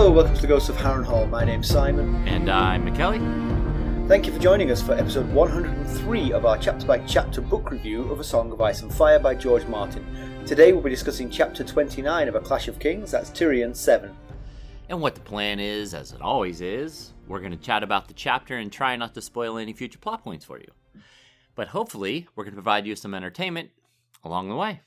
Hello, welcome to the Ghosts of Harrenhal. My name's Simon. And I'm Mackelly. Thank you for joining us for episode 103 of our chapter-by-chapter book review of A Song of Ice and Fire by George Martin. Today we'll be discussing chapter 29 of A Clash of Kings, that's Tyrion 7. And what the plan is, as it always is, we're going to chat about the chapter and try not to spoil any future plot points for you. But hopefully, we're going to provide you some entertainment along the way.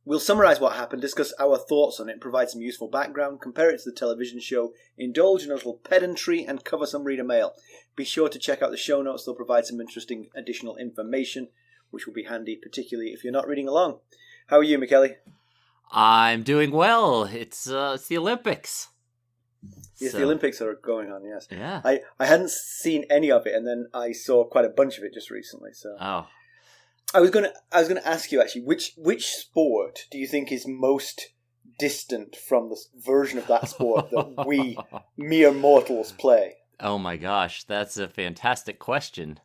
We'll summarise what happened, discuss our thoughts on it, provide some useful background, compare it to the television show, indulge in a little pedantry, and cover some reader mail. Be sure to check out the show notes, they'll provide some interesting additional information, which will be handy, particularly if you're not reading along. How are you, Mackelly? I'm doing well. It's the Olympics. Yes, the Olympics are going on, yes. Yeah. I hadn't seen any of it, and then I saw quite a bunch of it just recently, so... Oh. I was gonna ask you actually, which sport do you think is most distant from the version of that sport that we mere mortals play? Oh my gosh, that's a fantastic question.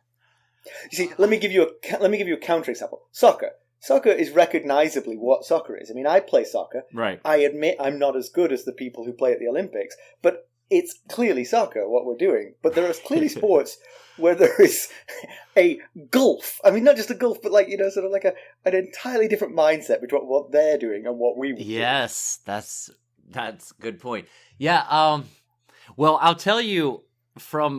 You see, let me give you a counterexample. Soccer. Soccer is recognizably what soccer is. I mean, I play soccer. Right. I admit I'm not as good as the people who play at the Olympics, but it's clearly soccer, what we're doing. But there are clearly sports where there is a gulf. I mean, not just a gulf, but like, sort of like an entirely different mindset between what they're doing and what we would do. Yes, that's a good point. Yeah, well, I'll tell you from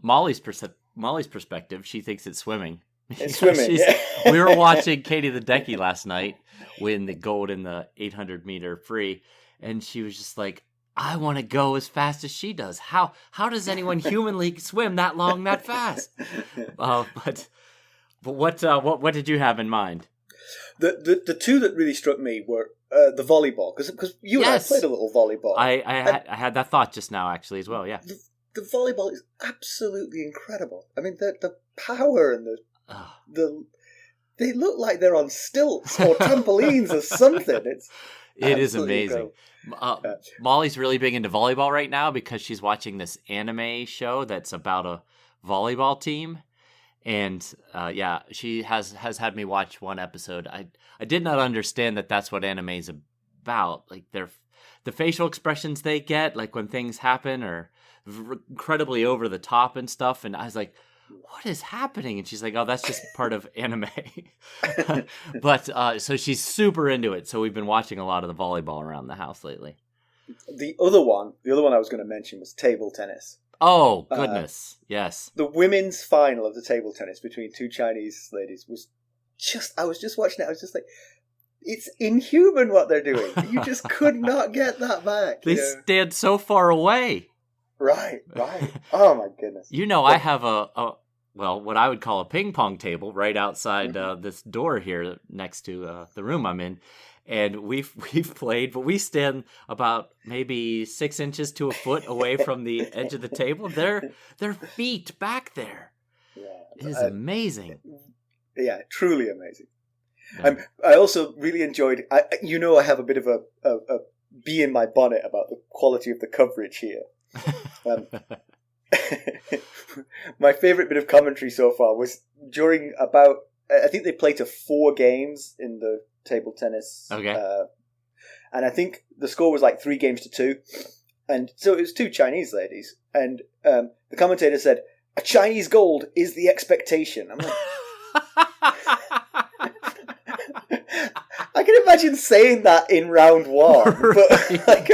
Molly's perspective, she thinks it's swimming. It's swimming, yeah. We were watching Katie the Decky last night win the gold in the 800-meter free, and she was just like, I want to go as fast as she does. How does anyone humanly swim that long, that fast? But what did you have in mind? The two that really struck me were the volleyball, because you and I played a little volleyball. I had that thought just now, actually, as well. Yeah, the volleyball is absolutely incredible. I mean, the power and the they look like they're on stilts or trampolines or something. It is amazing. Molly's really big into volleyball right now because she's watching this anime show that's about a volleyball team. And she has had me watch one episode. I did not understand that that's what anime is about. Like the facial expressions they get, like when things happen, are incredibly over the top and stuff. And I was like, what is happening? And she's like, oh, that's just part of anime. But so she's super into it. So we've been watching a lot of the volleyball around the house lately. The other one I was going to mention was table tennis. Oh, goodness. Yes. The women's final of the table tennis between two Chinese ladies was I was just watching it. I was just like, it's inhuman what they're doing. You just could not get that back. They stand so far away. Right. Oh my goodness. I have what I would call a ping pong table right outside this door here next to the room I'm in, and we've played, but we stand about maybe 6 inches to a foot away from the edge of the table. Their feet back there. Yeah, it is amazing. Yeah, truly amazing. Yeah. I also really enjoyed. I have a bit of a bee in my bonnet about the quality of the coverage here. My favourite bit of commentary so far was during I think they played to 4 games in the table tennis. Okay. And I think the score was like 3-2. And so it was 2 Chinese ladies. And the commentator said, a Chinese gold is the expectation. I'm like... I can imagine saying that in round 1, but like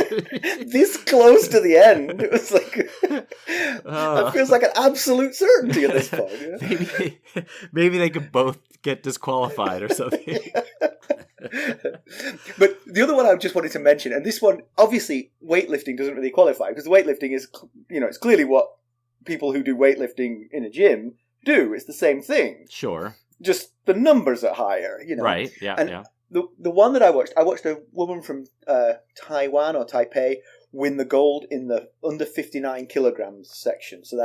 this close to the end, it was like it feels like an absolute certainty at this point. Yeah? Maybe they could both get disqualified or something. But the other one I just wanted to mention, and this one, obviously, weightlifting doesn't really qualify because weightlifting is, it's clearly what people who do weightlifting in a gym do. It's the same thing. Sure. Just the numbers are higher, Right, yeah, and yeah. The one that I watched a woman from Taiwan or Taipei win the gold in the under 59 kilograms section. So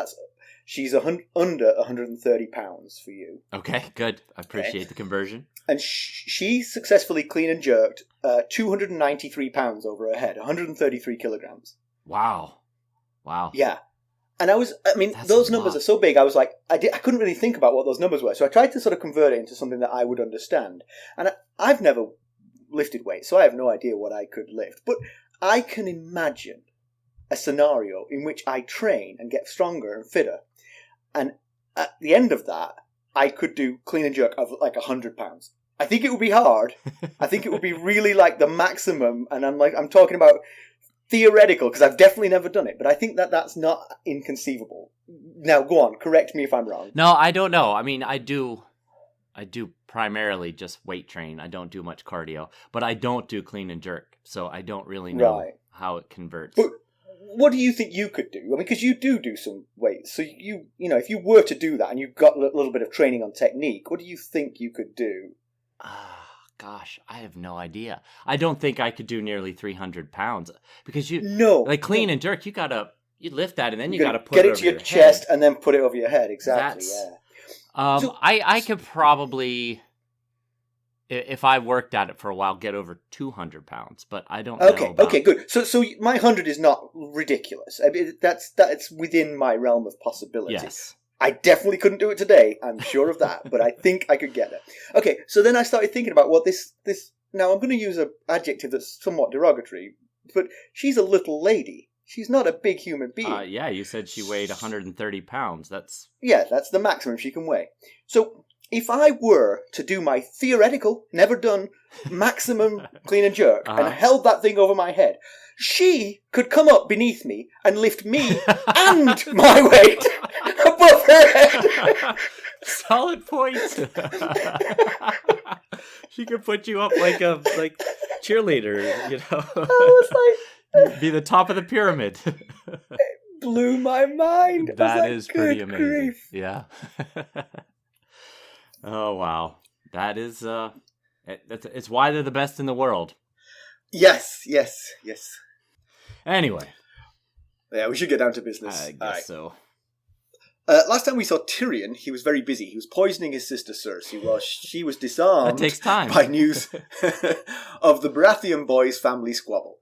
she's under 130 pounds for you. Okay, good. I appreciate the conversion. And she successfully clean and jerked 293 pounds over her head, 133 kilograms. Wow. Yeah. And those numbers are so big, I was like, I couldn't really think about what those numbers were. So I tried to sort of convert it into something that I would understand. And I've never lifted weights, so I have no idea what I could lift. But I can imagine a scenario in which I train and get stronger and fitter, and at the end of that, I could do clean and jerk of like 100 pounds. I think it would be hard. I think it would be really like the maximum, and I'm talking about theoretical, because I've definitely never done it, but I think that's not inconceivable. Now, go on, correct me if I'm wrong. No, I don't know. I mean, I do primarily just weight train. I don't do much cardio, but I don't do clean and jerk, so I don't really know how it converts. But what do you think you could do? I mean, because you do some weights, so you know, if you were to do that and you've got a little bit of training on technique, what do you think you could do? Gosh, I have no idea. I don't think I could do nearly 300 pounds because clean and jerk, you lift that and then you gotta put it over to your head. chest and then put it over your head. Exactly. I could probably, if I worked at it for a while, get over 200 pounds, but I don't know. Okay, good. So my 100 is not ridiculous. I mean, that's within my realm of possibility. Yes. I definitely couldn't do it today, I'm sure of that, but I think I could get it. Okay, so then I started thinking about what this now I'm going to use an adjective that's somewhat derogatory, but she's a little lady. She's not a big human being. Yeah, you said she weighed 130 pounds. That's the maximum she can weigh. So if I were to do my theoretical, never done, maximum clean and jerk, and held that thing over my head, she could come up beneath me and lift me and my weight above her head. Solid point. She could put you up like a cheerleader, you know. I was like, be the top of the pyramid. It blew my mind. That is pretty amazing. Grief. Yeah. Oh wow, that is it's why they're the best in the world. Yes. Anyway, yeah, we should get down to business. I guess so. Last time we saw Tyrion, he was very busy. He was poisoning his sister Cersei while she was disarmed that takes time. By news of the Baratheon boys' family squabble.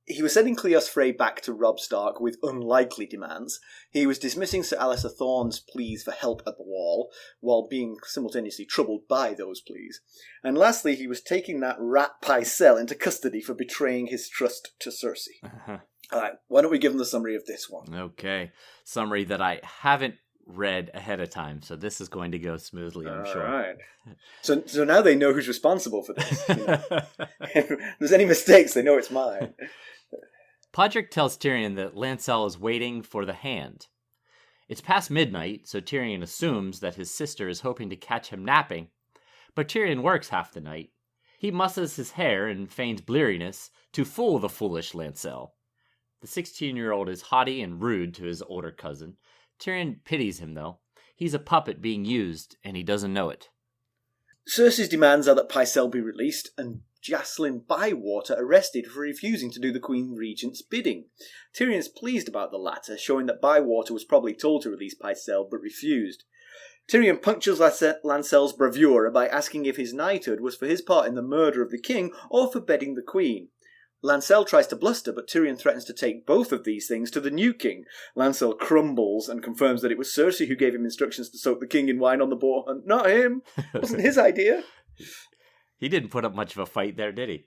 He was sending Cleos Frey back to Robb Stark with unlikely demands. He was dismissing Sir Alistair Thorne's pleas for help at the Wall, while being simultaneously troubled by those pleas. And lastly, he was taking that rat Pycelle into custody for betraying his trust to Cersei. All right, why don't we give them the summary of this one? Okay, summary that I haven't read ahead of time, so this is going to go smoothly, I'm sure. All right. So now they know who's responsible for this. You know? If there's any mistakes, they know it's mine. Podrick tells Tyrion that Lancel is waiting for the hand. It's past midnight, so Tyrion assumes that his sister is hoping to catch him napping, but Tyrion works half the night. He musses his hair and feigns bleariness to fool the foolish Lancel. The 16-year-old is haughty and rude to his older cousin. Tyrion pities him, though. He's a puppet being used, and he doesn't know it. Cersei's demands are that Pycelle be released, and Jacelyn Bywater arrested for refusing to do the Queen Regent's bidding. Tyrion is pleased about the latter, showing that Bywater was probably told to release Pycelle, but refused. Tyrion punctures Lancel's bravura by asking if his knighthood was for his part in the murder of the king or for bedding the Queen. Lancel tries to bluster, but Tyrion threatens to take both of these things to the new king. Lancel crumbles and confirms that it was Cersei who gave him instructions to soak the king in wine on the boar hunt, not him. It wasn't his idea. He didn't put up much of a fight there, did he?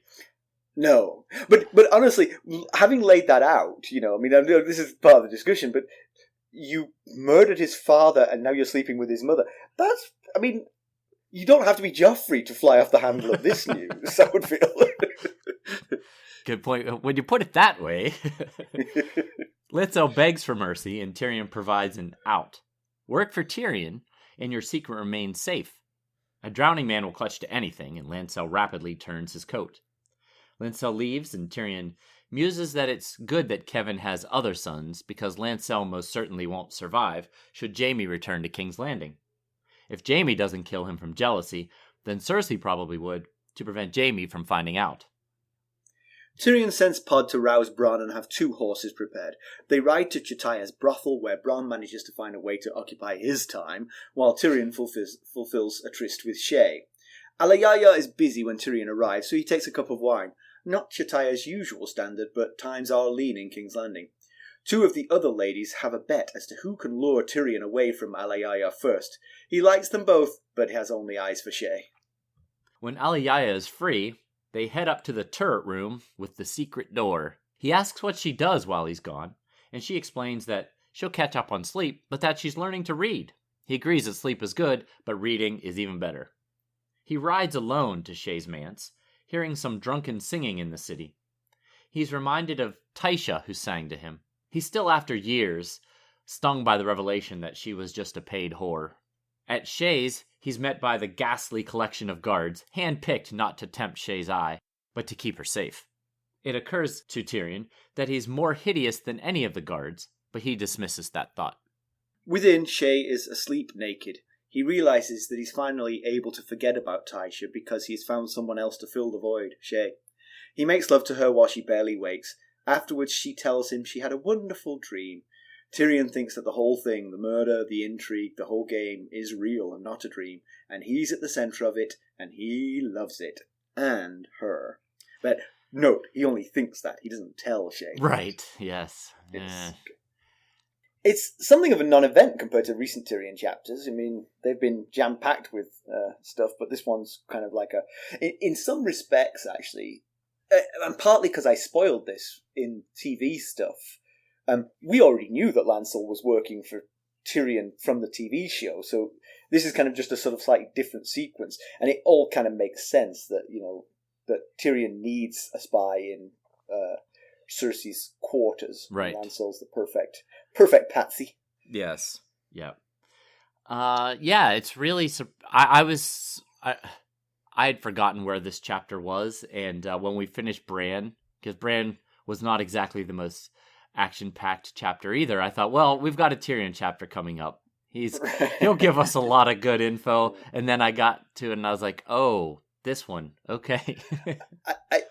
No. But honestly, having laid that out, you know, I mean, I know this is part of the discussion, but you murdered his father and now you're sleeping with his mother. That's, I mean, you don't have to be Joffrey to fly off the handle of this news, I would feel. Good point. When you put it that way, Lancel begs for mercy and Tyrion provides an out. Work for Tyrion and your secret remains safe. A drowning man will clutch to anything, and Lancel rapidly turns his coat. Lancel leaves, and Tyrion muses that it's good that Kevin has other sons, because Lancel most certainly won't survive should Jaime return to King's Landing. If Jaime doesn't kill him from jealousy, then Cersei probably would, to prevent Jaime from finding out. Tyrion sends Pod to rouse Bronn and have 2 horses prepared. They ride to Chataya's brothel, where Bronn manages to find a way to occupy his time, while Tyrion fulfills a tryst with Shae. Alayaya is busy when Tyrion arrives, so he takes a cup of wine. Not Chataya's usual standard, but times are lean in King's Landing. 2 of the other ladies have a bet as to who can lure Tyrion away from Alayaya first. He likes them both, but has only eyes for Shae. When Alayaya is free, they head up to the turret room with the secret door He asks what she does while he's gone, and she explains that she'll catch up on sleep, but that she's learning to read. He agrees that sleep is good, but reading is even better. He rides alone to Shae's manse, hearing some drunken singing in the city. He's reminded of Tysha, who sang to him. He's still, after years, stung by the revelation that she was just a paid whore. At Shae's, he's met by the ghastly collection of guards, hand-picked not to tempt Shae's eye, but to keep her safe. It occurs to Tyrion that he's more hideous than any of the guards, but he dismisses that thought. Within, Shae is asleep naked. He realises that he's finally able to forget about Tysha because he's found someone else to fill the void, Shae. He makes love to her while she barely wakes. Afterwards, she tells him she had a wonderful dream. Tyrion thinks that the whole thing, the murder, the intrigue, the whole game, is real and not a dream, and he's at the centre of it, and he loves it. And her. But note, he only thinks that. He doesn't tell Shae. Right, yes. It's something of a non-event compared to recent Tyrion chapters. I mean, they've been jam-packed with stuff, but this one's kind of like in some respects, actually, and partly because I spoiled this in TV stuff, we already knew that Lancel was working for Tyrion from the TV show, so this is kind of just a sort of slightly different sequence, and it all kind of makes sense that, that Tyrion needs a spy in Cersei's quarters. Right. Lancel's the perfect patsy. Yes. Yeah. It's really... I had forgotten where this chapter was, and when we finished Bran, because Bran was not exactly the most action-packed chapter either, I thought, well, we've got a Tyrion chapter coming up. He'll give us a lot of good info, and then I got to it, and I was like, oh, this one, okay.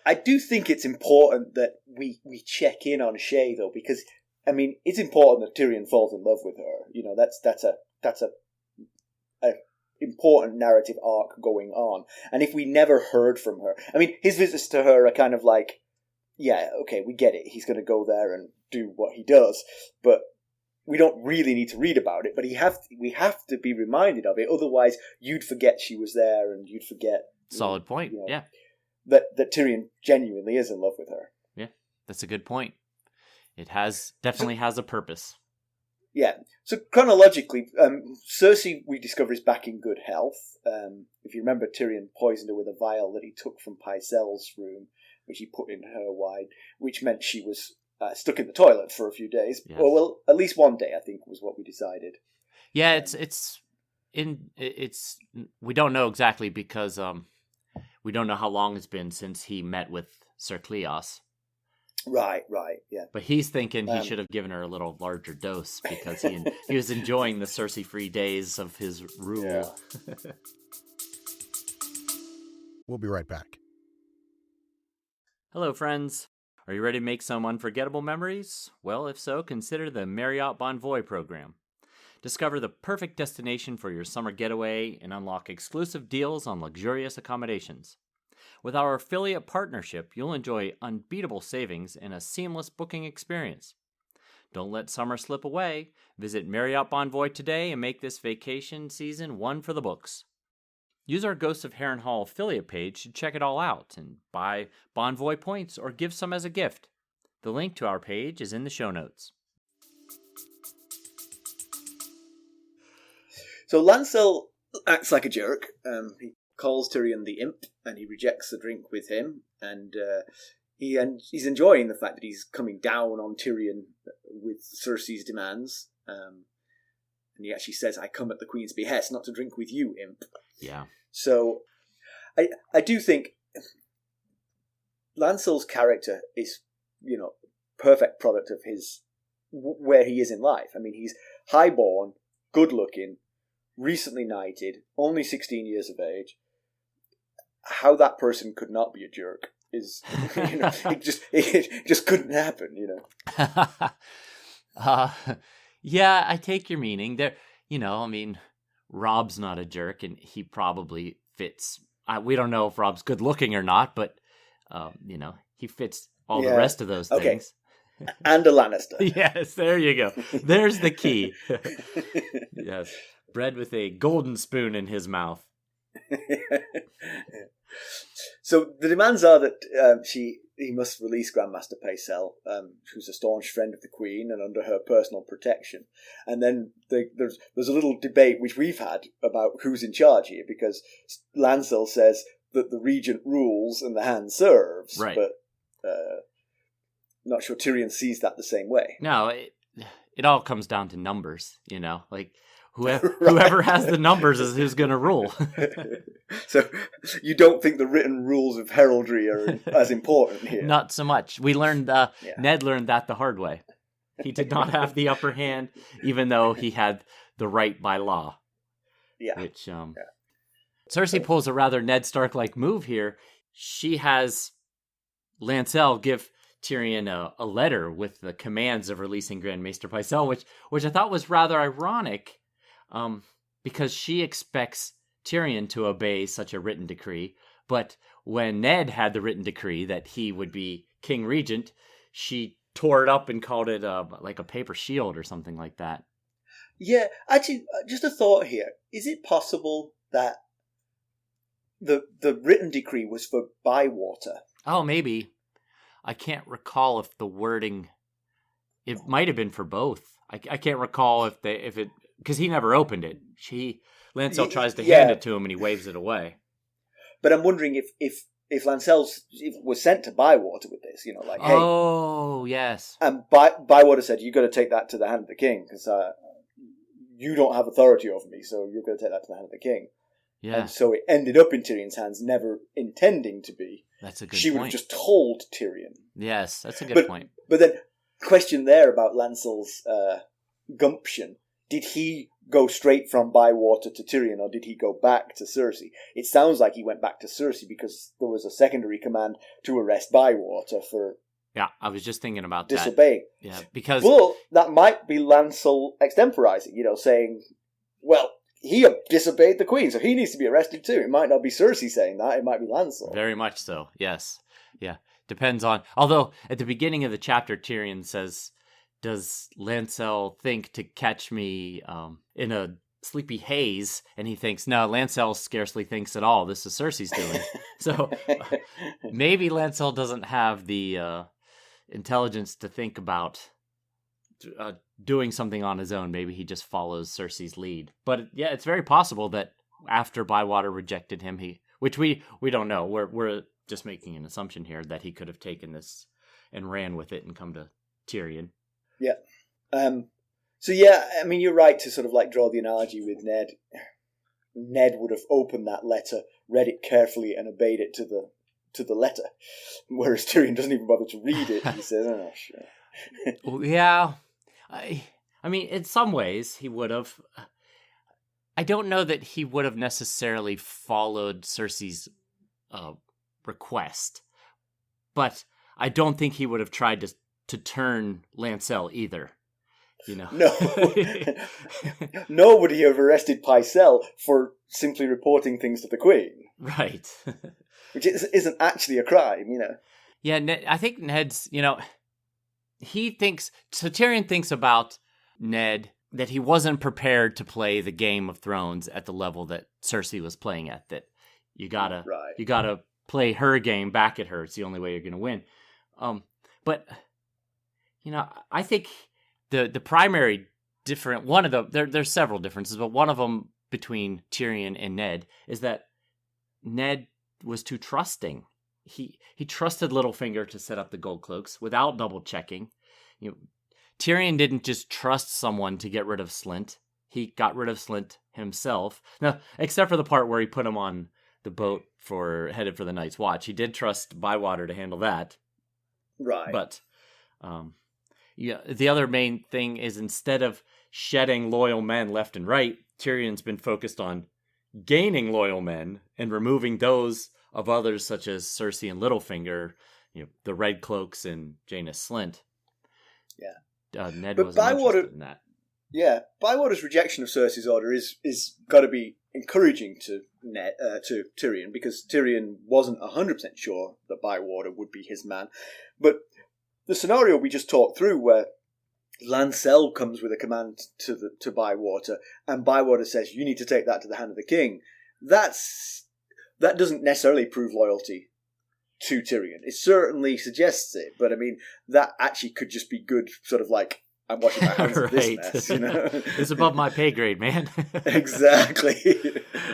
I do think it's important that we check in on Shae, though, because, I mean, it's important that Tyrion falls in love with her. That's a important narrative arc going on. And if we never heard from her, I mean, his visits to her are kind of like, yeah, okay, we get it. He's going to go there and do what he does, but we don't really need to read about it. But we have to be reminded of it. Otherwise, you'd forget she was there, and you'd forget. Solid point. Yeah. That Tyrion genuinely is in love with her. Yeah, that's a good point. It definitely has a purpose. Yeah. So chronologically, Cersei, we discover, is back in good health. If you remember, Tyrion poisoned her with a vial that he took from Pycelle's room, which he put in her wine, which meant she was stuck in the toilet for a few days. Yes. Well, at least one day, I think, was what we decided. Yeah, we don't know exactly because we don't know how long it's been since he met with Ser Cleos. Right, yeah. But he's thinking he should have given her a little larger dose because he was enjoying the Cersei-free days of his rule. Yeah. We'll be right back. Hello, friends. Are you ready to make some unforgettable memories? Well, if so, consider the Marriott Bonvoy program. Discover the perfect destination for your summer getaway and unlock exclusive deals on luxurious accommodations. With our affiliate partnership, you'll enjoy unbeatable savings and a seamless booking experience. Don't let summer slip away. Visit Marriott Bonvoy today and make this vacation season one for the books. Use our Ghosts of Harrenhal affiliate page to check it all out and buy Bonvoy points or give some as a gift. The link to our page is in the show notes. So Lancel acts like a jerk. He calls Tyrion the imp, and he rejects the drink with him, and he's enjoying the fact that he's coming down on Tyrion with Cersei's demands. And he actually says, "I come at the Queen's behest, not to drink with you, imp." Yeah. So I do think Lancel's character is, perfect product of his where he is in life. I mean, he's highborn, good-looking, recently knighted, only 16 years of age. How that person could not be a jerk is, it just couldn't happen, Yeah, I take your meaning. There, Rob's not a jerk, and he probably fits. We don't know if Rob's good looking or not, but he fits all the rest of those things. And a Lannister. Yes, there you go. There's the key. Yes, bred with a golden spoon in his mouth. So the demands are that she he must release Grand Maester Pycelle, who's a staunch friend of the Queen and under her personal protection. And then there's a little debate which we've had about who's in charge here, because Lancel says that the regent rules and the hand serves, right. But not sure Tyrion sees that the same way. No, it all comes down to numbers, like whoever has the numbers is who's going to rule. So you don't think the written rules of heraldry are as important here? Not so much. We learned, Ned learned that the hard way. He did not have the upper hand, even though he had the right by law. Yeah. Which, Cersei pulls a rather Ned Stark-like move here. She has Lancel give Tyrion a letter with the commands of releasing Grand Maester Pycelle, which I thought was rather ironic, because she expects Tyrion to obey such a written decree. But when Ned had the written decree that he would be King Regent, she tore it up and called it like a paper shield or something like that. Yeah, actually, just a thought here. Is it possible that the written decree was for Bywater? Oh, maybe. I can't recall if the wording... It might have been for both. I can't recall if it... Because he never opened it. Lancel tries to hand it to him and he waves it away. But I'm wondering if Lancel was sent to Bywater with this, like, hey... Oh, yes. And Bywater said, you've got to take that to the hand of the king, because you don't have authority over me, so you're going to take that to the hand of the king. Yeah. And so it ended up in Tyrion's hands, never intending to be. That's a good She point. would have just told Tyrion. Yes, that's a good point. But then, question there about Lancel's gumption. Did he go straight from Bywater to Tyrion, or did he go back to Cersei? It sounds like he went back to Cersei because there was a secondary command to arrest Bywater for... Yeah, I was just thinking about disobeying. That. Yeah, because... Well, that might be Lancel extemporizing, saying, well, he disobeyed the Queen, so he needs to be arrested too. It might not be Cersei saying that, it might be Lancel. Very much so, yes. Yeah, depends on... Although, at the beginning of the chapter, Tyrion says, does Lancel think to catch me in a sleepy haze? And he thinks, no, Lancel scarcely thinks at all. This is Cersei's doing. So, maybe Lancel doesn't have the... intelligence to think about doing something on his own. Maybe he just follows Cersei's lead. But yeah, it's very possible that after Bywater rejected him, which we don't know. We're just making an assumption here that he could have taken this and ran with it and come to Tyrion. Yeah. So yeah, I mean, you're right to sort of like draw the analogy with Ned. Ned would have opened that letter, read it carefully, and obeyed it to the letter, whereas Tyrion doesn't even bother to read it. He says, "Oh, sure." Yeah, I mean, in some ways he would have. I don't know that he would have necessarily followed Cersei's request, but I don't think he would have tried to turn Lancel either. No, nobody would have arrested Pycelle for simply reporting things to the Queen, right? Which isn't actually a crime, Yeah, I think Ned's, he thinks... So Tyrion thinks about Ned that he wasn't prepared to play the Game of Thrones at the level that Cersei was playing at. That you gotta play her game back at her. It's the only way you're gonna win. But, I think the primary different... One of the... There's several differences, but one of them between Tyrion and Ned is that Ned was too trusting. He trusted Littlefinger to set up the Gold Cloaks without double checking. Tyrion didn't just trust someone to get rid of Slint. He got rid of Slint himself. Now, except for the part where he put him on the boat headed for the Night's Watch. He did trust Bywater to handle that. Right. But the other main thing is, instead of shedding loyal men left and right, Tyrion's been focused on gaining loyal men and removing those of others such as Cersei and Littlefinger, the Red Cloaks and Jaina Slint. Yeah. Ned wasn't interested in that. Yeah, Bywater's rejection of Cersei's order is got to be encouraging to Tyrion, because Tyrion wasn't 100% sure that Bywater would be his man. But the scenario we just talked through, where Lancel comes with a command to Bywater, and Bywater says, "You need to take that to the hand of the king." That doesn't necessarily prove loyalty to Tyrion. It certainly suggests it, but I mean, that actually could just be good, sort of like, I'm washing my hands of this mess, you know? It's above my pay grade, man. Exactly.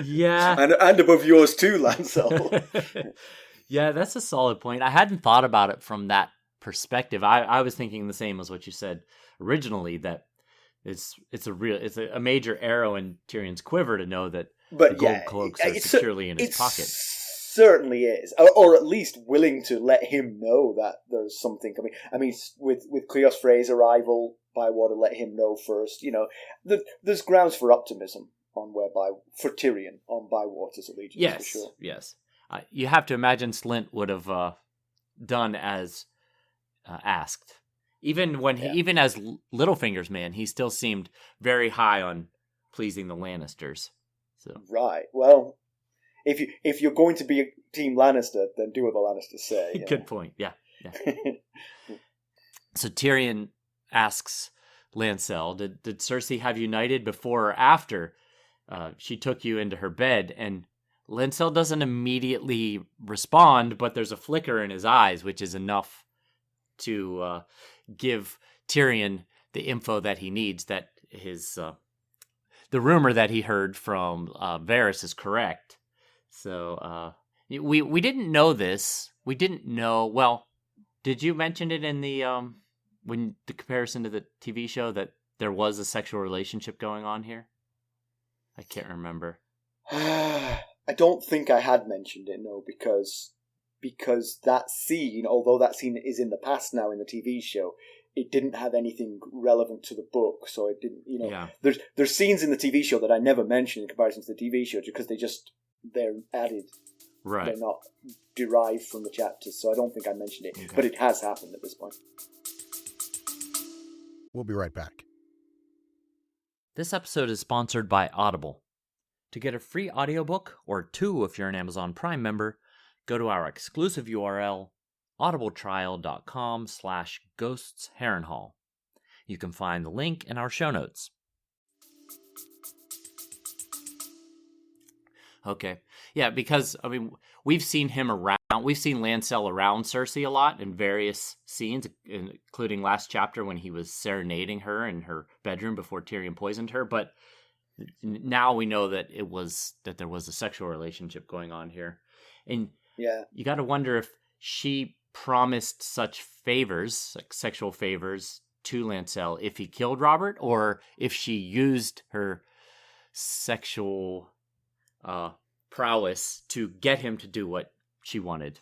Yeah. And above yours too, Lancel. Yeah, that's a solid point. I hadn't thought about it from that perspective. I was thinking the same as what you said originally, that it's a major arrow in Tyrion's quiver to know that the gold cloaks are securely in his pocket. Certainly is, or at least willing to let him know that there's something coming. I mean, with Cleos Frey's arrival, Bywater let him know first. You know, there's grounds for optimism for Tyrion on Bywater's allegiance. Yes, for sure. Yes. You have to imagine Slint would have done as asked. Even when even as Littlefinger's man, he still seemed very high on pleasing the Lannisters. So right. Well, if you're going to be a Team Lannister, then do what the Lannisters say. Good point. Yeah. So Tyrion asks Lancel, "Did Cersei have you knighted before or after she took you into her bed?" And Lancel doesn't immediately respond, but there's a flicker in his eyes, which is enough to give Tyrion the info that he needs, that the rumor that he heard from Varys is correct. So we didn't know this. We didn't know. Well, did you mention it in the comparison to the TV show that there was a sexual relationship going on here? I can't remember. I don't think I had mentioned it, no, because that scene, although that scene is in the past now in the TV show, it didn't have anything relevant to the book, so it didn't, you know. Yeah. There's scenes in the TV show that I never mentioned in comparison to the TV show because they're added. Right. They're not derived from the chapters, so I don't think I mentioned it, Okay. but it has happened at this point. We'll be right back. This episode is sponsored by Audible. To get a free audiobook, or 2 if you're an Amazon Prime member, go to our exclusive URL, audibletrial.com/ghostsharrenhal. You can find the link in our show notes. Okay. Yeah, because, I mean, we've seen Lancel around Cersei a lot in various scenes, including last chapter when he was serenading her in her bedroom before Tyrion poisoned her, but now we know that there was a sexual relationship going on here. And you got to wonder if she promised such favors, like sexual favors, to Lancel if he killed Robert, or if she used her sexual prowess to get him to do what she wanted.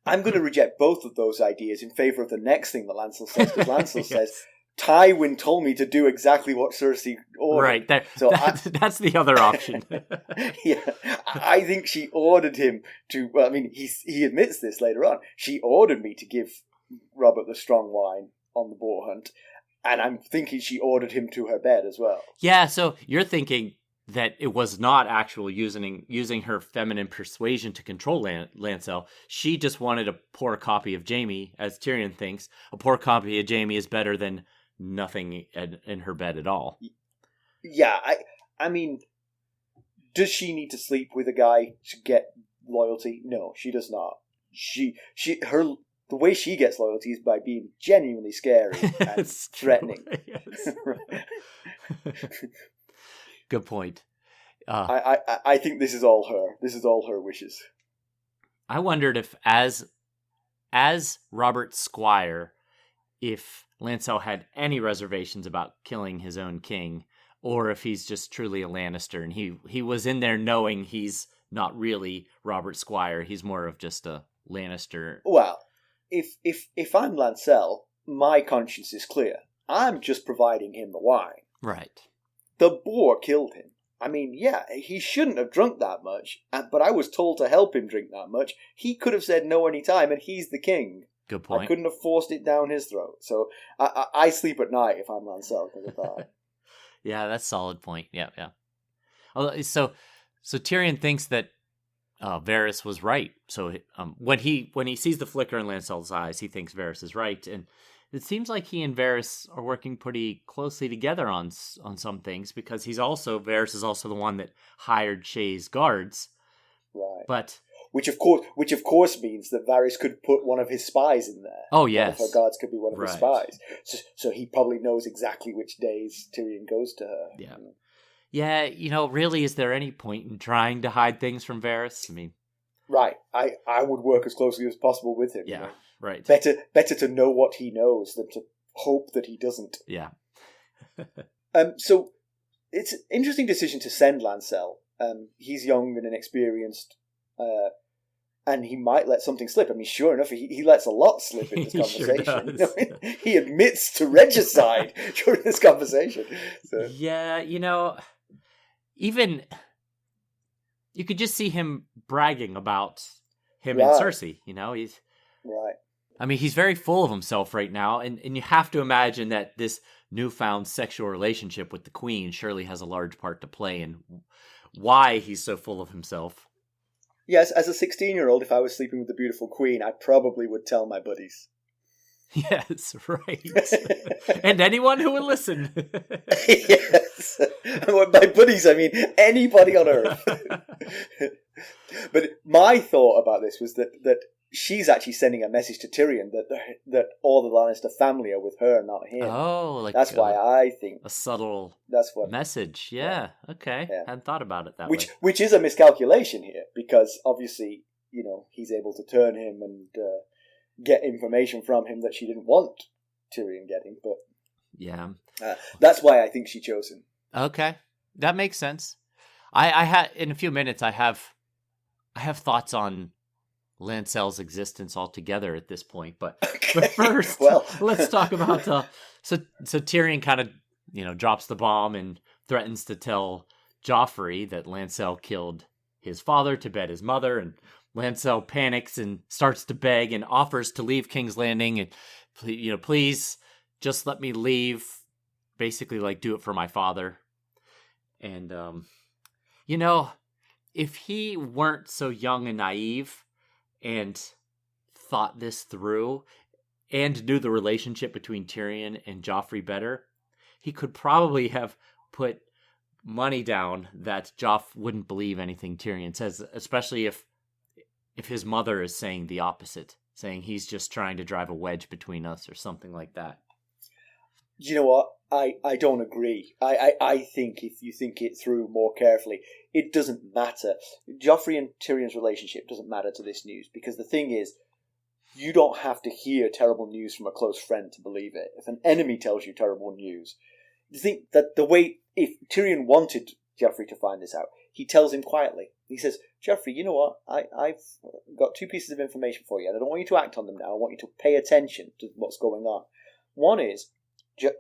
I'm going to reject both of those ideas in favour of the next thing that Lancel says, because Lancel says, Tywin told me to do exactly what Cersei ordered. Right, that's the other option. Yeah, I think she ordered him to, well, I mean, he admits this later on. She ordered me to give Robert the strong wine on the boar hunt, and I'm thinking she ordered him to her bed as well. Yeah, so you're thinking that it was not actual using her feminine persuasion to control Lancel. She just wanted a poor copy of Jaime, as Tyrion thinks. A poor copy of Jaime is better than nothing in her bed at all. Yeah, I mean, does she need to sleep with a guy to get loyalty? No, she does not. The way she gets loyalty is by being genuinely scary and threatening. Good point. I think this is all her. This is all her wishes. I wondered if, as Robert Squire, if Lancel had any reservations about killing his own king, or if he's just truly a Lannister and he was in there knowing he's not really Robert Squire. He's more of just a Lannister. Well, if I'm Lancel, my conscience is clear. I'm just providing him the wine. Right. The boar killed him. I mean, yeah, he shouldn't have drunk that much, but I was told to help him drink that much. He could have said no any time, and he's the king. Good point. I couldn't have forced it down his throat. So I sleep at night if I'm Lancel because of that. Yeah, that's a solid point. Yeah. So Tyrion thinks that Varys was right. So when he sees the flicker in Lancel's eyes, he thinks Varys is right, and it seems like he and Varys are working pretty closely together on some things, because Varys is also the one that hired Shae's guards. Right. But which of course means that Varys could put one of his spies in there. Oh, yes. One of her guards could be one of his Right. spies. So he probably knows exactly which days Tyrion goes to her. Yeah. Yeah, really, is there any point in trying to hide things from Varys? I mean... Right. I would work as closely as possible with him. Yeah, right. Better to know what he knows than to hope that he doesn't. Yeah. So it's an interesting decision to send Lancel. He's young and inexperienced, and he might let something slip. I mean, sure enough, he lets a lot slip in this conversation. Sure He admits to regicide during this conversation. So. Yeah, even you could just see him bragging about him and Cersei. He's right. I mean, he's very full of himself right now, and you have to imagine that this newfound sexual relationship with the Queen surely has a large part to play in why he's so full of himself. Yes, as a 16-year-old, if I was sleeping with the beautiful Queen, I probably would tell my buddies. Yes, right. And anyone who would listen. Yes. By buddies, I mean anybody on Earth. But my thought about this was that she's actually sending a message to Tyrion that all the Lannister family are with her, not him. Oh, that's why I think a subtle message. Yeah. Okay. Yeah. Hadn't thought about it that way. Which is a miscalculation here, because obviously he's able to turn him and get information from him that she didn't want Tyrion getting. But yeah, that's why I think she chose him. Okay, that makes sense. I had in a few minutes. I have thoughts on Lancel's existence altogether at this point, but first, let's talk about so Tyrion kind of drops the bomb and threatens to tell Joffrey that Lancel killed his father to bed his mother, and Lancel panics and starts to beg and offers to leave King's Landing and please just let me leave, basically like do it for my father. And if he weren't so young and naive and thought this through and knew the relationship between Tyrion and Joffrey better, he could probably have put money down that Joff wouldn't believe anything Tyrion says, especially if his mother is saying the opposite, saying he's just trying to drive a wedge between us or something like that. You know what? I don't agree. I think if you think it through more carefully, it doesn't matter. Joffrey and Tyrion's relationship doesn't matter to this news, because the thing is, you don't have to hear terrible news from a close friend to believe it. If an enemy tells you terrible news, you think that if Tyrion wanted Joffrey to find this out, he tells him quietly. He says, Joffrey, you know what? I've got two pieces of information for you, and I don't want you to act on them now. I want you to pay attention to what's going on. One is,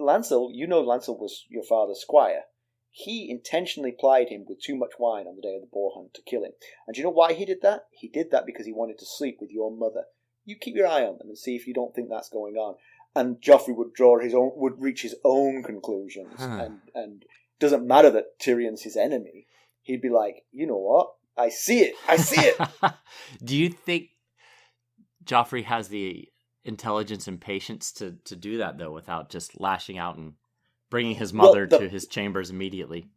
Lancel, Lancel was your father's squire. He intentionally plied him with too much wine on the day of the boar hunt to kill him. And do you know why he did that? He did that because he wanted to sleep with your mother. You keep your eye on them and see if you don't think that's going on. And Joffrey would reach his own conclusions. And doesn't matter that Tyrion's his enemy. He'd be like, you know what? I see it. Do you think Joffrey has the intelligence and patience to do that, though, without just lashing out and bringing his mother to his chambers immediately?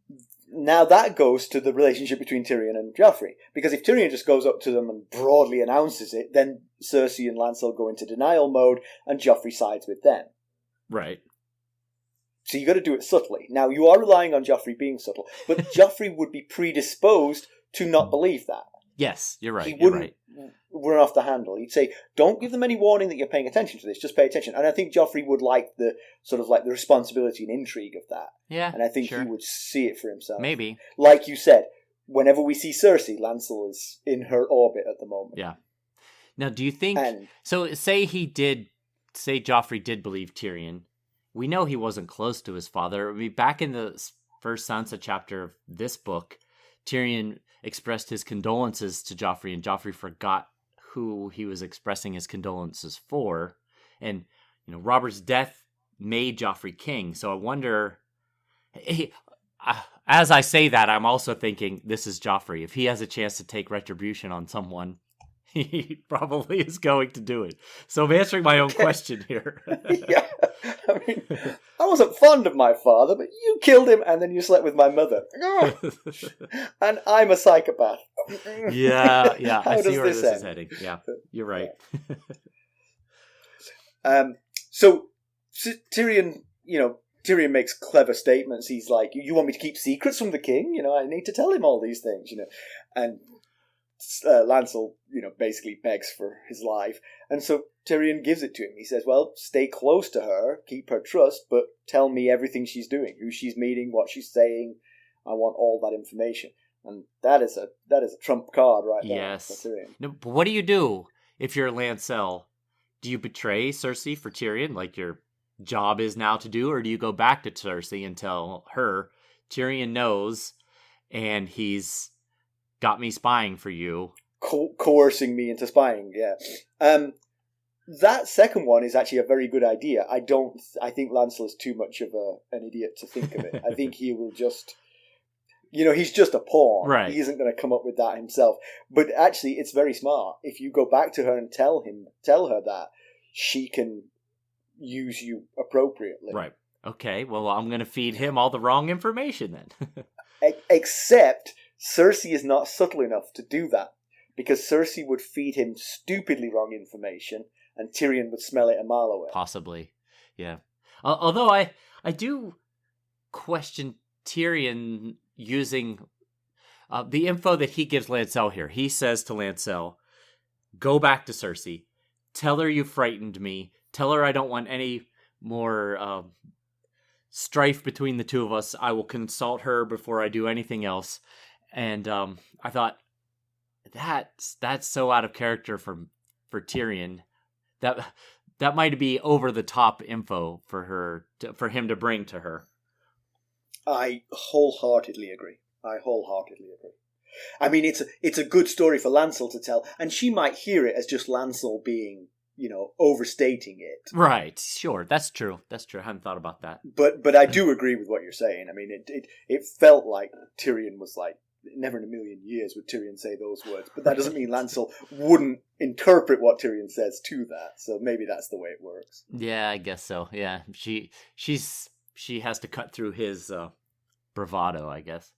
Now that goes to the relationship between Tyrion and Joffrey. Because if Tyrion just goes up to them and broadly announces it, then Cersei and Lancel go into denial mode and Joffrey sides with them. Right. So you got to do it subtly. Now, you are relying on Joffrey being subtle, but Joffrey would be predisposed to not believe that. Yes, you're right. He wouldn't run off the handle. He'd say, don't give them any warning that you're paying attention to this, just pay attention. And I think Joffrey would like the responsibility and intrigue of that. Yeah, and I think he would see it for himself. Maybe. Like you said, whenever we see Cersei, Lancel is in her orbit at the moment. Yeah. Now, do you think... So, say Joffrey did believe Tyrion. We know he wasn't close to his father. I mean, back in the first Sansa chapter of this book, Tyrion expressed his condolences to Joffrey, and Joffrey forgot who he was expressing his condolences for. And, Robert's death made Joffrey king. So I wonder... as I say that, I'm also thinking, this is Joffrey. If he has a chance to take retribution on someone, he probably is going to do it. So I'm answering my own question here. Yeah. I mean, I wasn't fond of my father, but you killed him and then you slept with my mother. Oh. And I'm a psychopath. Yeah. How I see does where this end? is heading. Yeah, you're right. So Tyrion, Tyrion makes clever statements. He's like, "You want me to keep secrets from the king? I need to tell him all these things." And Lancel, basically begs for his life, and so Tyrion gives it to him. He says, "Well, stay close to her, keep her trust, but tell me everything she's doing, who she's meeting, what she's saying. I want all that information." And that is a trump card right there. Yes. No, but what do you do if you're Lancel? Do you betray Cersei for Tyrion, like your job is now to do, or do you go back to Cersei and tell her Tyrion knows and he's got me spying for you? Coercing me into spying, yeah. That second one is actually a very good idea. I think Lancel is too much of an idiot to think of it. I think he will just... he's just a pawn. Right. He isn't going to come up with that himself. But actually, it's very smart. If you go back to her and tell her that, she can use you appropriately. Right. Okay, well, I'm going to feed him all the wrong information then. Except Cersei is not subtle enough to do that. Because Cersei would feed him stupidly wrong information, and Tyrion would smell it a mile away. Possibly, yeah. Although I do question Tyrion using the info that he gives Lancel here. He says to Lancel, "Go back to Cersei. Tell her you frightened me. Tell her I don't want any more strife between the two of us. I will consult her before I do anything else." And I thought, that's so out of character for Tyrion. That might be over the top info for him to bring to her. I wholeheartedly agree. I mean, it's a good story for Lancel to tell, and she might hear it as just Lancel being, overstating it. Right, sure, that's true. I hadn't thought about that. But I do agree with what you're saying. I mean, it felt like Tyrion was like, never in a million years would Tyrion say those words, but that doesn't mean Lancel wouldn't interpret what Tyrion says to that. So maybe that's the way it works. Yeah, I guess so. Yeah, she has to cut through his bravado, I guess.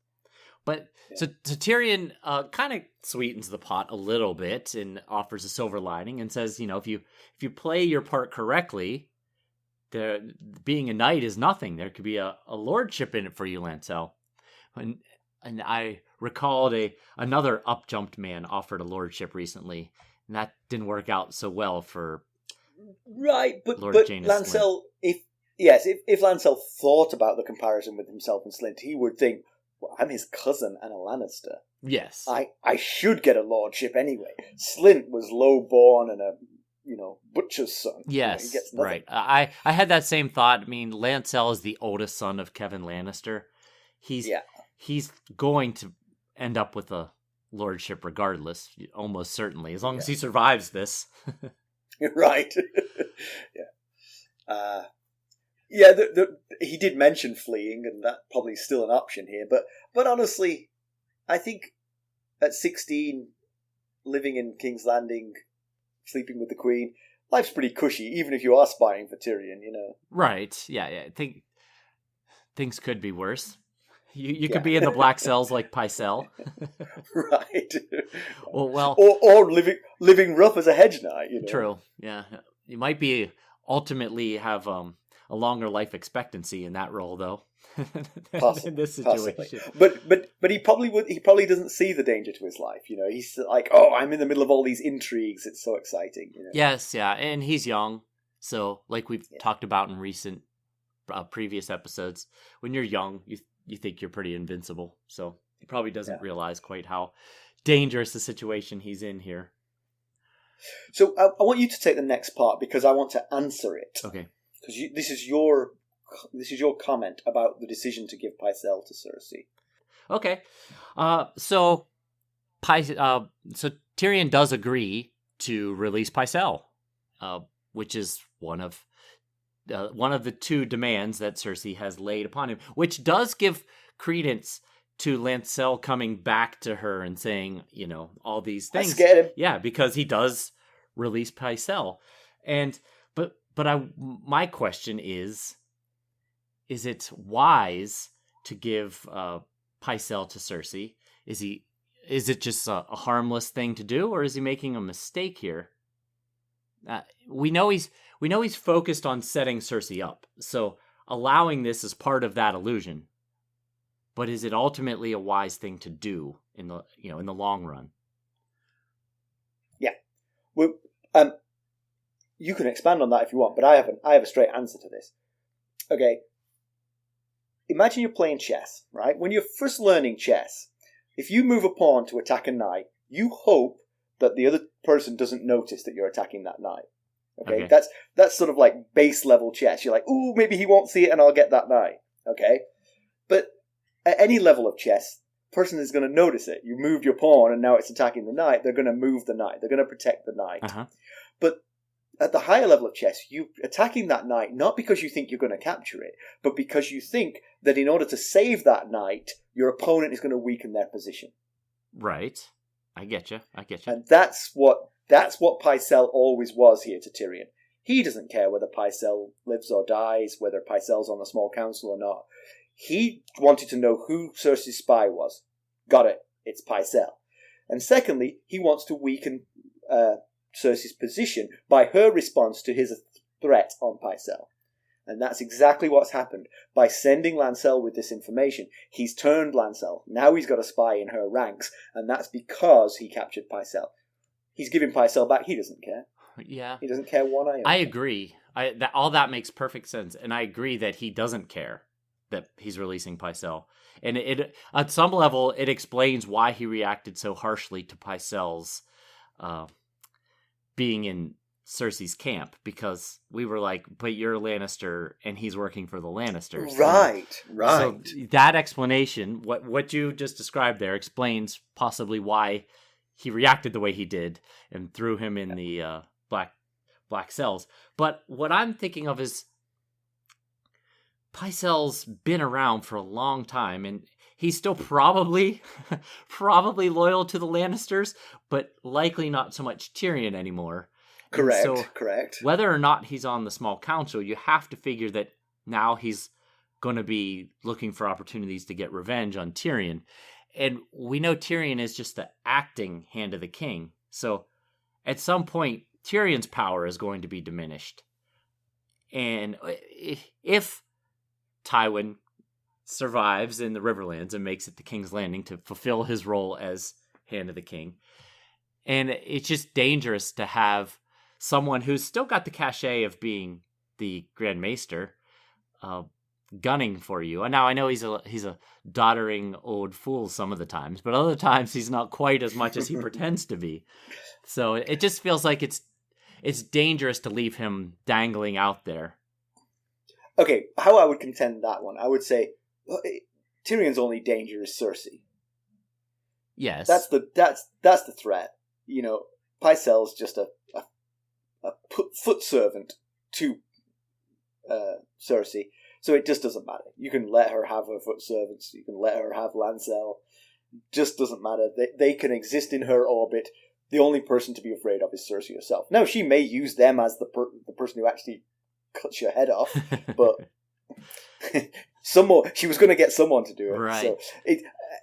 But yeah. So Tyrion kind of sweetens the pot a little bit and offers a silver lining and says, if you play your part correctly, being a knight is nothing. There could be a lordship in it for you, Lancel. And I recalled another up-jumped man offered a lordship recently, and that didn't work out so well for Lord Jaina Lancel. If Lancel thought about the comparison with himself and Slint, he would think, "Well, I'm his cousin and a Lannister. Yes, I should get a lordship anyway. Slint was low-born and a butcher's son. Yes, he gets nothing." Right. I had that same thought. I mean, Lancel is the oldest son of Kevin Lannister. He's going to end up with a lordship regardless, almost certainly, as long as he survives this. Right. He did mention fleeing, and that probably is still an option here. But honestly, I think at 16, living in King's Landing, sleeping with the Queen, life's pretty cushy, even if you are spying for Tyrion, Right, yeah. I think things could be worse. You could be in the black cells like Pycelle. Right. Well, or living rough as a hedge knight. True. Yeah, you might be ultimately have a longer life expectancy in that role, though. In this situation, possibly. But he probably doesn't see the danger to his life. He's like, "Oh, I'm in the middle of all these intrigues. It's so exciting." Yes, yeah, and he's young, so like we've talked about in recent previous episodes, when you're young, you think you're pretty invincible. So he probably doesn't realize quite how dangerous the situation he's in here. So I want you to take the next part because I want to answer it. Okay. Because this is your comment about the decision to give Pycelle to Cersei. Okay. So Tyrion does agree to release Pycelle, which is one of the two demands that Cersei has laid upon him, which does give credence to Lancel coming back to her and saying, all these things. I scared him. Yeah, because he does release Pycelle. But my question is it wise to give Pycelle to Cersei? Is he is it just a harmless thing to do, or is he making a mistake here? We know he's focused on setting Cersei up, so allowing this is part of that illusion. But is it ultimately a wise thing to do in the long run? Yeah, well, you can expand on that if you want, but I have a straight answer to this. Okay, imagine you're playing chess, right? When you're first learning chess, if you move a pawn to attack a knight, you hope that the other person doesn't notice that you're attacking that knight. Okay? That's sort of like base level chess. You're like, ooh, maybe he won't see it and I'll get that knight. Okay? But at any level of chess, the person is going to notice it. You moved your pawn and now it's attacking the knight. They're going to move the knight. They're going to protect the knight. Uh-huh. But at the higher level of chess, you're attacking that knight not because you think you're going to capture it, but because you think that in order to save that knight, your opponent is going to weaken their position. Right. I get you. And that's what Pycelle always was here to Tyrion. He doesn't care whether Pycelle lives or dies, whether Pycelle's on the small council or not. He wanted to know who Cersei's spy was. Got it. It's Pycelle. And secondly, he wants to weaken Cersei's position by her response to his threat on Pycelle. And that's exactly what's happened. By sending Lancel with this information, he's turned Lancel. Now he's got a spy in her ranks, and that's because he captured Pycelle. He's giving Pycelle back. He doesn't care. Yeah. He doesn't care one iota. I agree. All that makes perfect sense, and I agree that he doesn't care that he's releasing Pycelle. And it at some level, it explains why he reacted so harshly to Pycelle's being in Cersei's camp, because we were like, but you're a Lannister and he's working for the Lannisters. Right. So that explanation, what you just described there, explains possibly why he reacted the way he did and threw him in the black cells. But what I'm thinking of is Pycelle's been around for a long time, and he's still probably loyal to the Lannisters, but likely not so much Tyrion anymore. Correct. Whether or not he's on the small council, you have to figure that now he's going to be looking for opportunities to get revenge on Tyrion. And we know Tyrion is just the acting hand of the king. So at some point, Tyrion's power is going to be diminished. And if Tywin survives in the Riverlands and makes it to King's Landing to fulfill his role as hand of the king, and it's just dangerous to have someone who's still got the cachet of being the Grand Maester gunning for you. And now I know he's a doddering old fool some of the times, but other times he's not quite as much as he pretends to be. So it just feels like it's dangerous to leave him dangling out there. Okay, how I would contend that one, I would say Tyrion's only danger is Cersei. Yes, that's the threat. You know, Pycelle's just a foot servant to Cersei, so it just doesn't matter. You can let her have her foot servants, you can let her have Lancel, just doesn't matter. They can exist in her orbit. The only person to be afraid of is Cersei herself. Now, she may use them as the person who actually cuts your head off, but she was going to get someone to do it. Right. So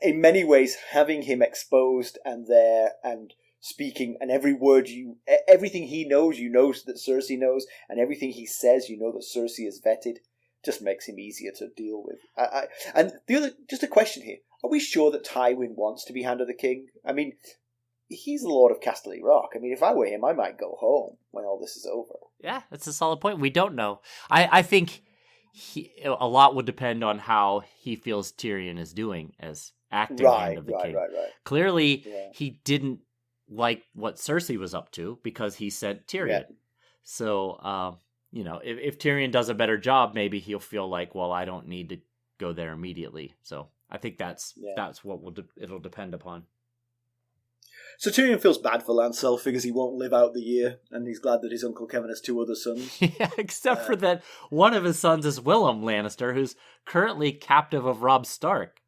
in many ways, having him exposed and there and speaking, and everything he knows, you know that Cersei knows, and everything he says, you know that Cersei is vetted, just makes him easier to deal with. And just a question here: are we sure that Tywin wants to be Hand of the King? I mean, he's the Lord of Casterly Rock. I mean, if I were him, I might go home when all this is over. Yeah, that's a solid point. We don't know. I think a lot would depend on how he feels Tyrion is doing as acting Hand of the King. Right. Clearly, he didn't like what Cersei was up to because he sent Tyrion. Yeah. So, if Tyrion does a better job, maybe he'll feel like, well, I don't need to go there immediately. So I think that's what it'll depend upon. So Tyrion feels bad for Lancel, figures he won't live out the year, and he's glad that his Uncle Kevin has 2 other sons. Yeah, except for that one of his sons is Willem Lannister, who's currently captive of Robb Stark.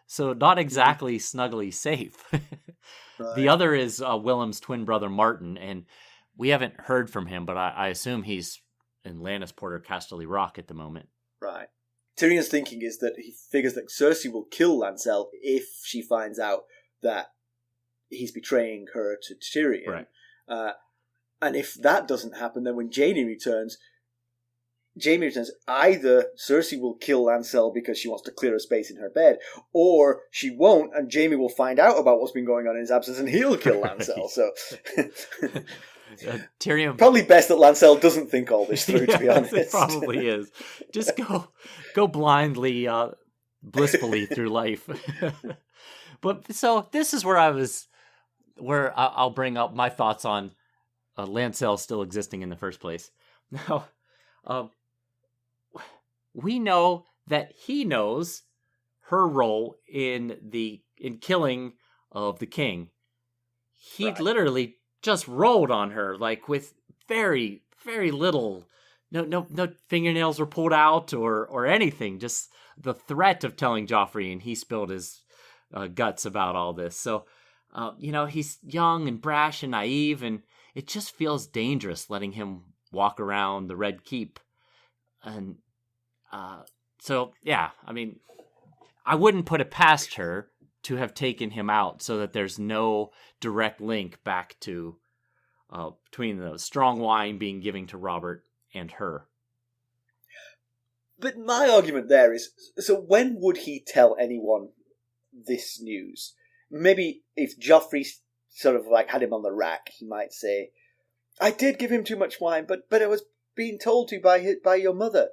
So not exactly snuggly safe. Right. The other is Willem's twin brother Martin, and we haven't heard from him, but I assume he's in Lannisport or Casterly Rock at the moment. Right. Tyrion's thinking is that he figures that Cersei will kill Lancel if she finds out that he's betraying her to Tyrion. Right. And if that doesn't happen, then when Jaime returns, either Cersei will kill Lancel because she wants to clear a space in her bed, or she won't, and Jaime will find out about what's been going on in his absence, and he'll kill Lancel. So Tyrion probably best that Lancel doesn't think all this through. To be honest, it probably is. Just go blindly, blissfully through life. But so this is where I'll bring up my thoughts on Lancel still existing in the first place. Now, we know that he knows her role in killing of the king. He literally just rolled on her, like with very, very little. No fingernails were pulled out or anything. Just the threat of telling Joffrey, and he spilled his guts about all this. So, he's young and brash and naive, and it just feels dangerous letting him walk around the Red Keep. And so, yeah, I mean, I wouldn't put it past her to have taken him out so that there's no direct link back to between the strong wine being given to Robert and her. But my argument there is, so when would he tell anyone this news? Maybe if Joffrey sort of like had him on the rack, he might say, I did give him too much wine, but I was being told to by your mother.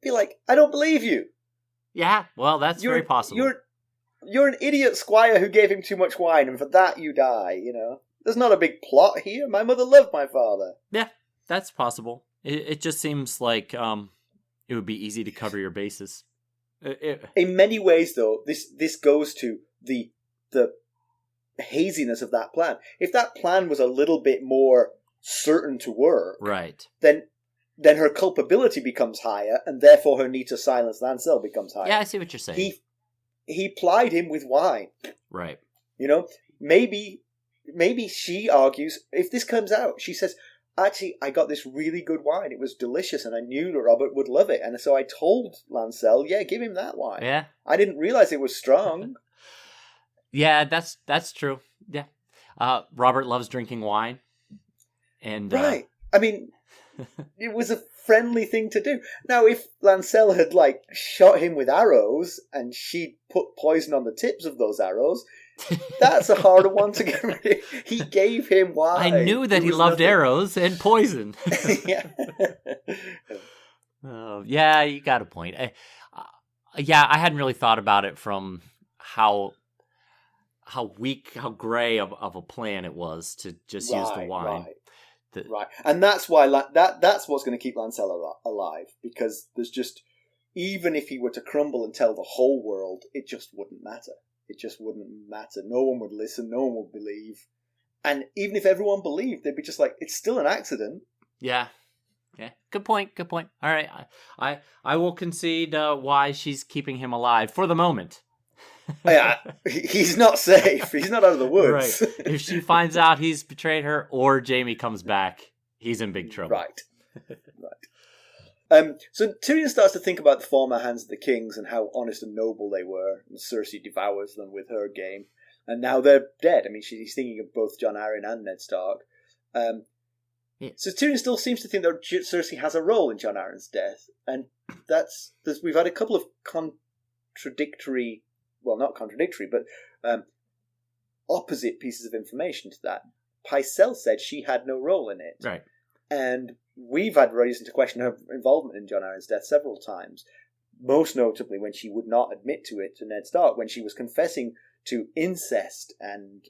Be like, I don't believe you. Yeah, well, that's very possible. You're an idiot squire who gave him too much wine, and for that you die, There's not a big plot here. My mother loved my father. Yeah, that's possible. It just seems like it would be easy to cover your bases. In many ways, though, this goes to the haziness of that plan. If that plan was a little bit more certain to work, right, then her culpability becomes higher, and therefore her need to silence Lancel becomes higher. Yeah, I see what you're saying. He plied him with wine. Right. Maybe she argues, if this comes out, she says, actually, I got this really good wine. It was delicious, and I knew that Robert would love it. And so I told Lancel, yeah, give him that wine. Yeah. I didn't realize it was strong. Yeah, that's true. Yeah. Robert loves drinking wine. And right. I mean, it was a friendly thing to do. Now, if Lancel had, shot him with arrows, and she'd put poison on the tips of those arrows, that's a harder one to get rid of. He gave him wine. I knew that he loved arrows and poison. Yeah. Yeah, you got a point. I hadn't really thought about it from how weak, how gray of a plan it was to just use the wine. Right, and that's why that's what's going to keep Lancel alive, because there's just, even if he were to crumble and tell the whole world, it just wouldn't matter. It just wouldn't matter. No one would listen. No one would believe. And even if everyone believed, they'd be just like, it's still an accident. Yeah. Yeah. Good point. All right. I will concede why she's keeping him alive for the moment. Yeah, he's not safe. He's not out of the woods. Right. If she finds out he's betrayed her, or Jaime comes back, he's in big trouble. Right. So Tyrion starts to think about the former hands of the kings and how honest and noble they were, and Cersei devours them with her game, and now they're dead. I mean, he's thinking of both Jon Arryn and Ned Stark. So Tyrion still seems to think that Cersei has a role in Jon Arryn's death, and we've had a couple of contradictory, well, not contradictory, but opposite pieces of information to that. Pycelle said she had no role in it. Right. And we've had reason to question her involvement in Jon Arryn's death several times. Most notably when she would not admit to it to Ned Stark, when she was confessing to incest and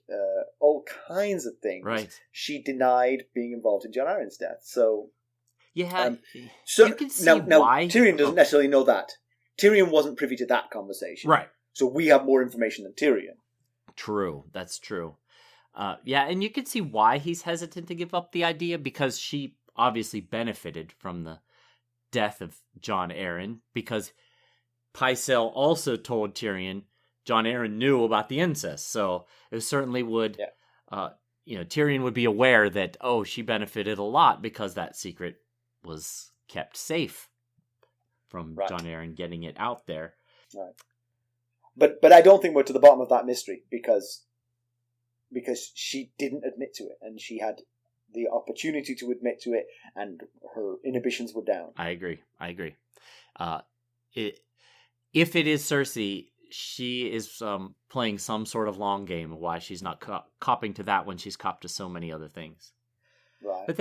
all kinds of things. Right. She denied being involved in Jon Arryn's death. So, yeah, so you can see now why. Tyrion doesn't necessarily know that. Tyrion wasn't privy to that conversation. Right. So we have more information than Tyrion. True. That's true. Yeah, and you can see why he's hesitant to give up the idea, because she obviously benefited from the death of Jon Arryn, because Pycelle also told Tyrion Jon Arryn knew about the incest, so it certainly would, Tyrion would be aware that, she benefited a lot because that secret was kept safe from Jon Arryn getting it out there. Right. But I don't think we're to the bottom of that mystery, because because she didn't admit to it, and she had the opportunity to admit to it, and her inhibitions were down. I agree. If it is Cersei, she is playing some sort of long game of why she's not copping to that when she's copped to so many other things. Right. But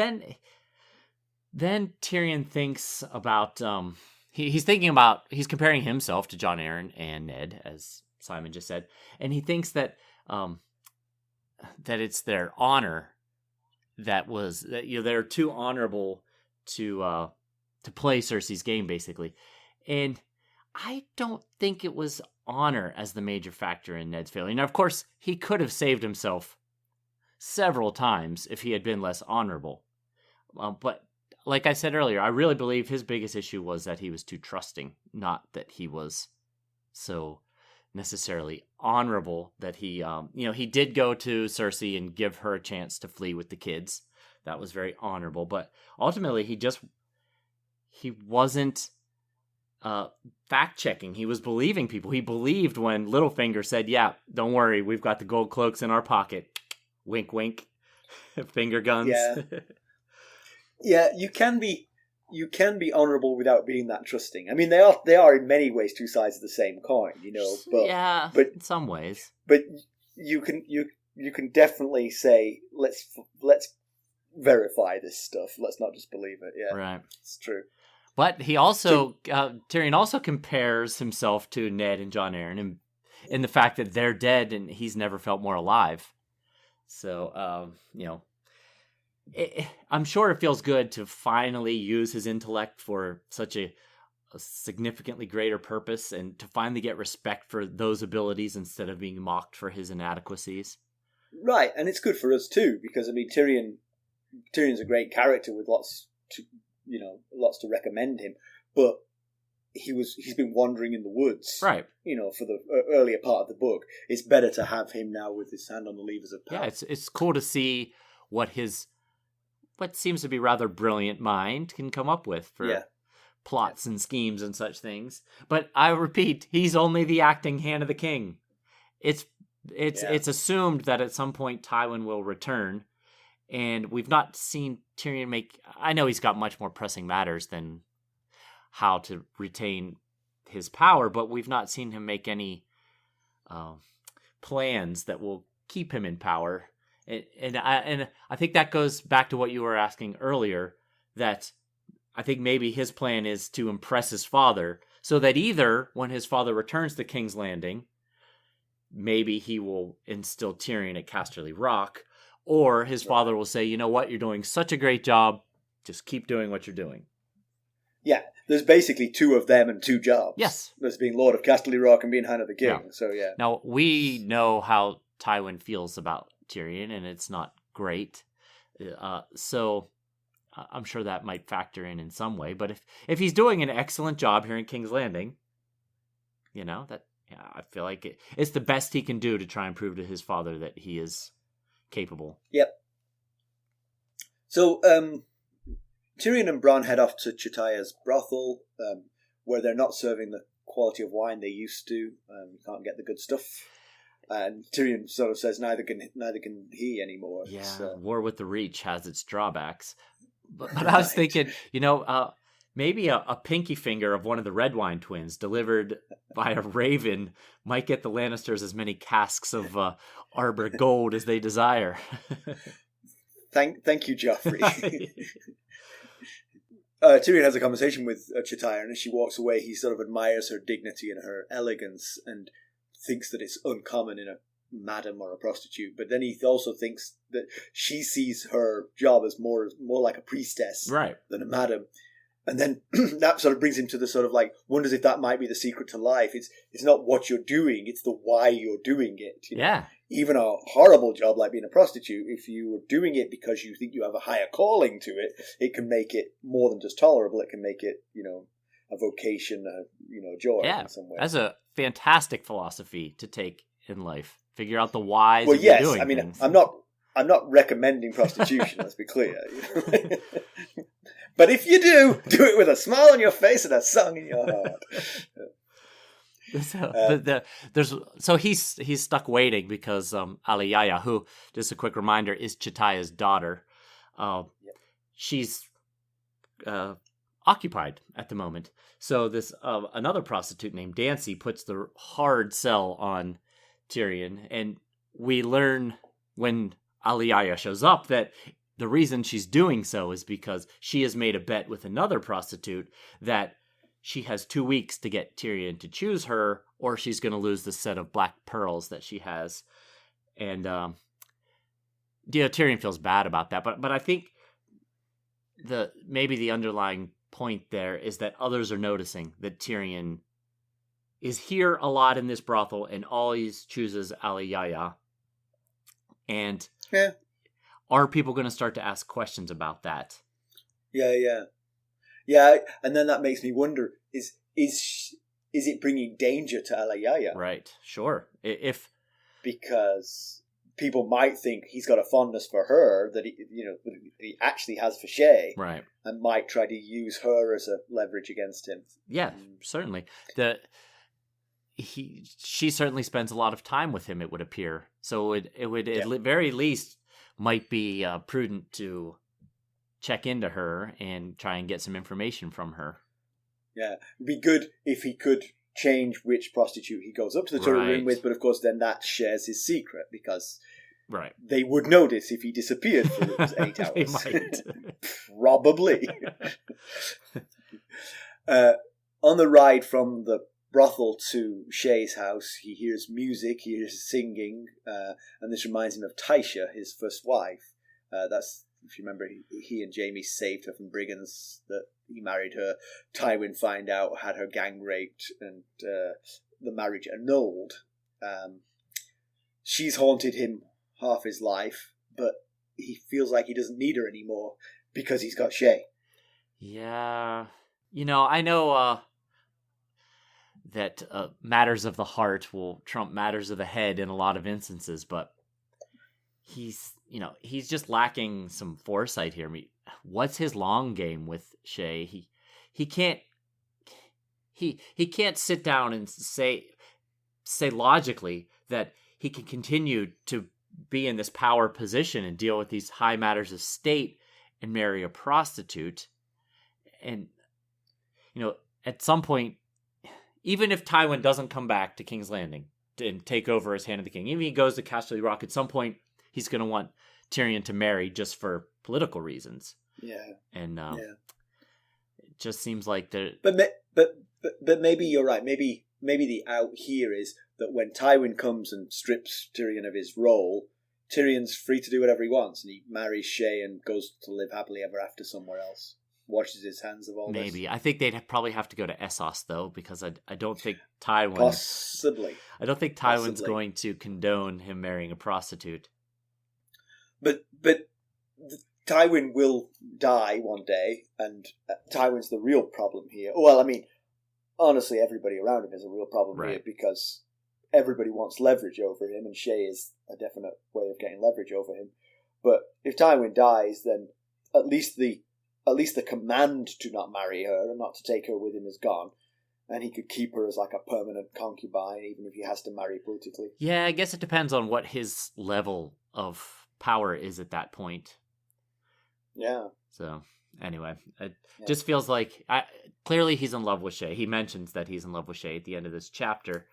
then Tyrion thinks about he's comparing himself to Jon Arryn and Ned, as Simon just said, and he thinks that it's their honor they're too honorable to play Cersei's game, basically. And I don't think it was honor as the major factor in Ned's failure. Now, of course, he could have saved himself several times if he had been less honorable. But like I said earlier, I really believe his biggest issue was that he was too trusting, not that he was so necessarily honorable that he did go to Cersei and give her a chance to flee with the kids. That was very honorable, but ultimately he wasn't fact-checking. He was believing people. He believed when Littlefinger said, yeah, don't worry, we've got the gold cloaks in our pocket. Wink, wink. Finger guns. Yeah. Yeah, you can be honourable without being that trusting. I mean, they are in many ways two sides of the same coin, but in some ways. But you can definitely say, let's verify this stuff. Let's not just believe it. Yeah, right. It's true. But he also Tyrion also compares himself to Ned and Jon Arryn in the fact that they're dead and he's never felt more alive. So I'm sure it feels good to finally use his intellect for such a significantly greater purpose and to finally get respect for those abilities instead of being mocked for his inadequacies. Right, and it's good for us too, because I mean Tyrion's a great character with lots to recommend him, but he's been wandering in the woods, right? For the earlier part of the book. It's better to have him now with his hand on the levers of power. Yeah, it's cool to see what seems to be rather brilliant mind can come up with for plots and schemes and such things. But I repeat, he's only the acting hand of the king. It's assumed that at some point Tywin will return, and we've not seen Tyrion make... I know he's got much more pressing matters than how to retain his power, but we've not seen him make any plans that will keep him in power. And I think that goes back to what you were asking earlier, that I think maybe his plan is to impress his father, so that either when his father returns to King's Landing, maybe he will instill Tyrion at Casterly Rock, or his father will say, you know what, you're doing such a great job, just keep doing what you're doing. Yeah, there's basically two of them and two jobs. Yes. There's being Lord of Casterly Rock and being Hand of the King. Yeah. So, yeah. Now, we know how Tywin feels about Tyrion, and it's not great. So I'm sure that might factor in some way. But if he's doing an excellent job here in King's Landing, I feel like it's the best he can do to try and prove to his father that he is capable. Yep. So Tyrion and Bronn head off to Chataya's brothel, where they're not serving the quality of wine they used to. You can't get the good stuff. And Tyrion sort of says neither can he anymore. Yeah, So. War with the Reach has its drawbacks. But I was thinking, maybe a pinky finger of one of the red wine twins delivered by a raven might get the Lannisters as many casks of Arbor Gold as they desire. Thank you, Joffrey. Tyrion has a conversation with Chataya, and as she walks away, he sort of admires her dignity and her elegance, and thinks that it's uncommon in a madam or a prostitute. But then he also thinks that she sees her job as more like a priestess than a madam. And then that sort of brings him to the sort of like, wonders if that might be the secret to life. It's not what you're doing, it's the why you're doing it. Yeah. Even a horrible job like being a prostitute, if you are doing it because you think you have a higher calling to it, it can make it more than just tolerable. It can make it, a vocation, a joy in some way. That's a fantastic philosophy to take in life. Figure out the whys of doing things. I mean, I'm not recommending prostitution, let's be clear. But if you do it with a smile on your face and a song in your heart. So he's stuck waiting because Aliyaya, who, just a quick reminder, is Chitaya's daughter, she's occupied at the moment. So this another prostitute named Dancy puts the hard sell on Tyrion, and we learn when Aliyaya shows up that the reason she's doing so is because she has made a bet with another prostitute that she has 2 weeks to get Tyrion to choose her, or she's going to lose the set of black pearls that she has. And Tyrion feels bad about that, but I think maybe the underlying point there is that others are noticing that Tyrion is here a lot in this brothel and always chooses Aliyaya. And are people going to start to ask questions about that? Yeah, and then that makes me wonder, is it bringing danger to Aliyaya? Right, sure. Because people might think he's got a fondness for her that he actually has for Shae, right, and might try to use her as a leverage against him. Yeah, certainly. She certainly spends a lot of time with him, it would appear. So it would at very least might be prudent to check into her and try and get some information from her. Yeah, it'd be good if he could change which prostitute he goes up to the turret room with, but of course then that shares his secret, because they would notice if he disappeared for 8 hours. They might. Probably. On the ride from the brothel to Shae's house, he hears music, he hears singing, and this reminds him of Tysha, his first wife. That's, if you remember, he and Jaime saved her from brigands, that he married her. Tywin find out, had her gang raped, and the marriage annulled. She's haunted him half his life, but he feels like he doesn't need her anymore because he's got Shae. Yeah. I know that matters of the heart will trump matters of the head in a lot of instances, but he's just lacking some foresight here. I mean, what's his long game with Shae? He can't sit down and say logically that he can continue to be in this power position and deal with these high matters of state and marry a prostitute. And at some point, even if Tywin doesn't come back to King's Landing and take over as Hand of the King, even if he goes to Casterly Rock, at some point he's going to want Tyrion to marry just for political reasons. Yeah, and it just seems like the. But maybe you're right. Maybe the out here is that when Tywin comes and strips Tyrion of his role, Tyrion's free to do whatever he wants, and he marries Shae and goes to live happily ever after somewhere else. Washes his hands of all this. Maybe. I think they'd probably have to go to Essos, though, because I don't think Tywin... Possibly. I don't think Tywin's going to condone him marrying a prostitute. But Tywin will die one day, and Tywin's the real problem here. Well, I mean, honestly, everybody around him is a real problem here, because everybody wants leverage over him, and Shae is a definite way of getting leverage over him. But if Tywin dies, then at least the command to not marry her and not to take her with him is gone, and he could keep her as like a permanent concubine, even if he has to marry politically. Yeah, I guess it depends on what his level of power is at that point. Yeah. So, anyway, it just feels like... clearly he's in love with Shae. He mentions that he's in love with Shae at the end of this chapter.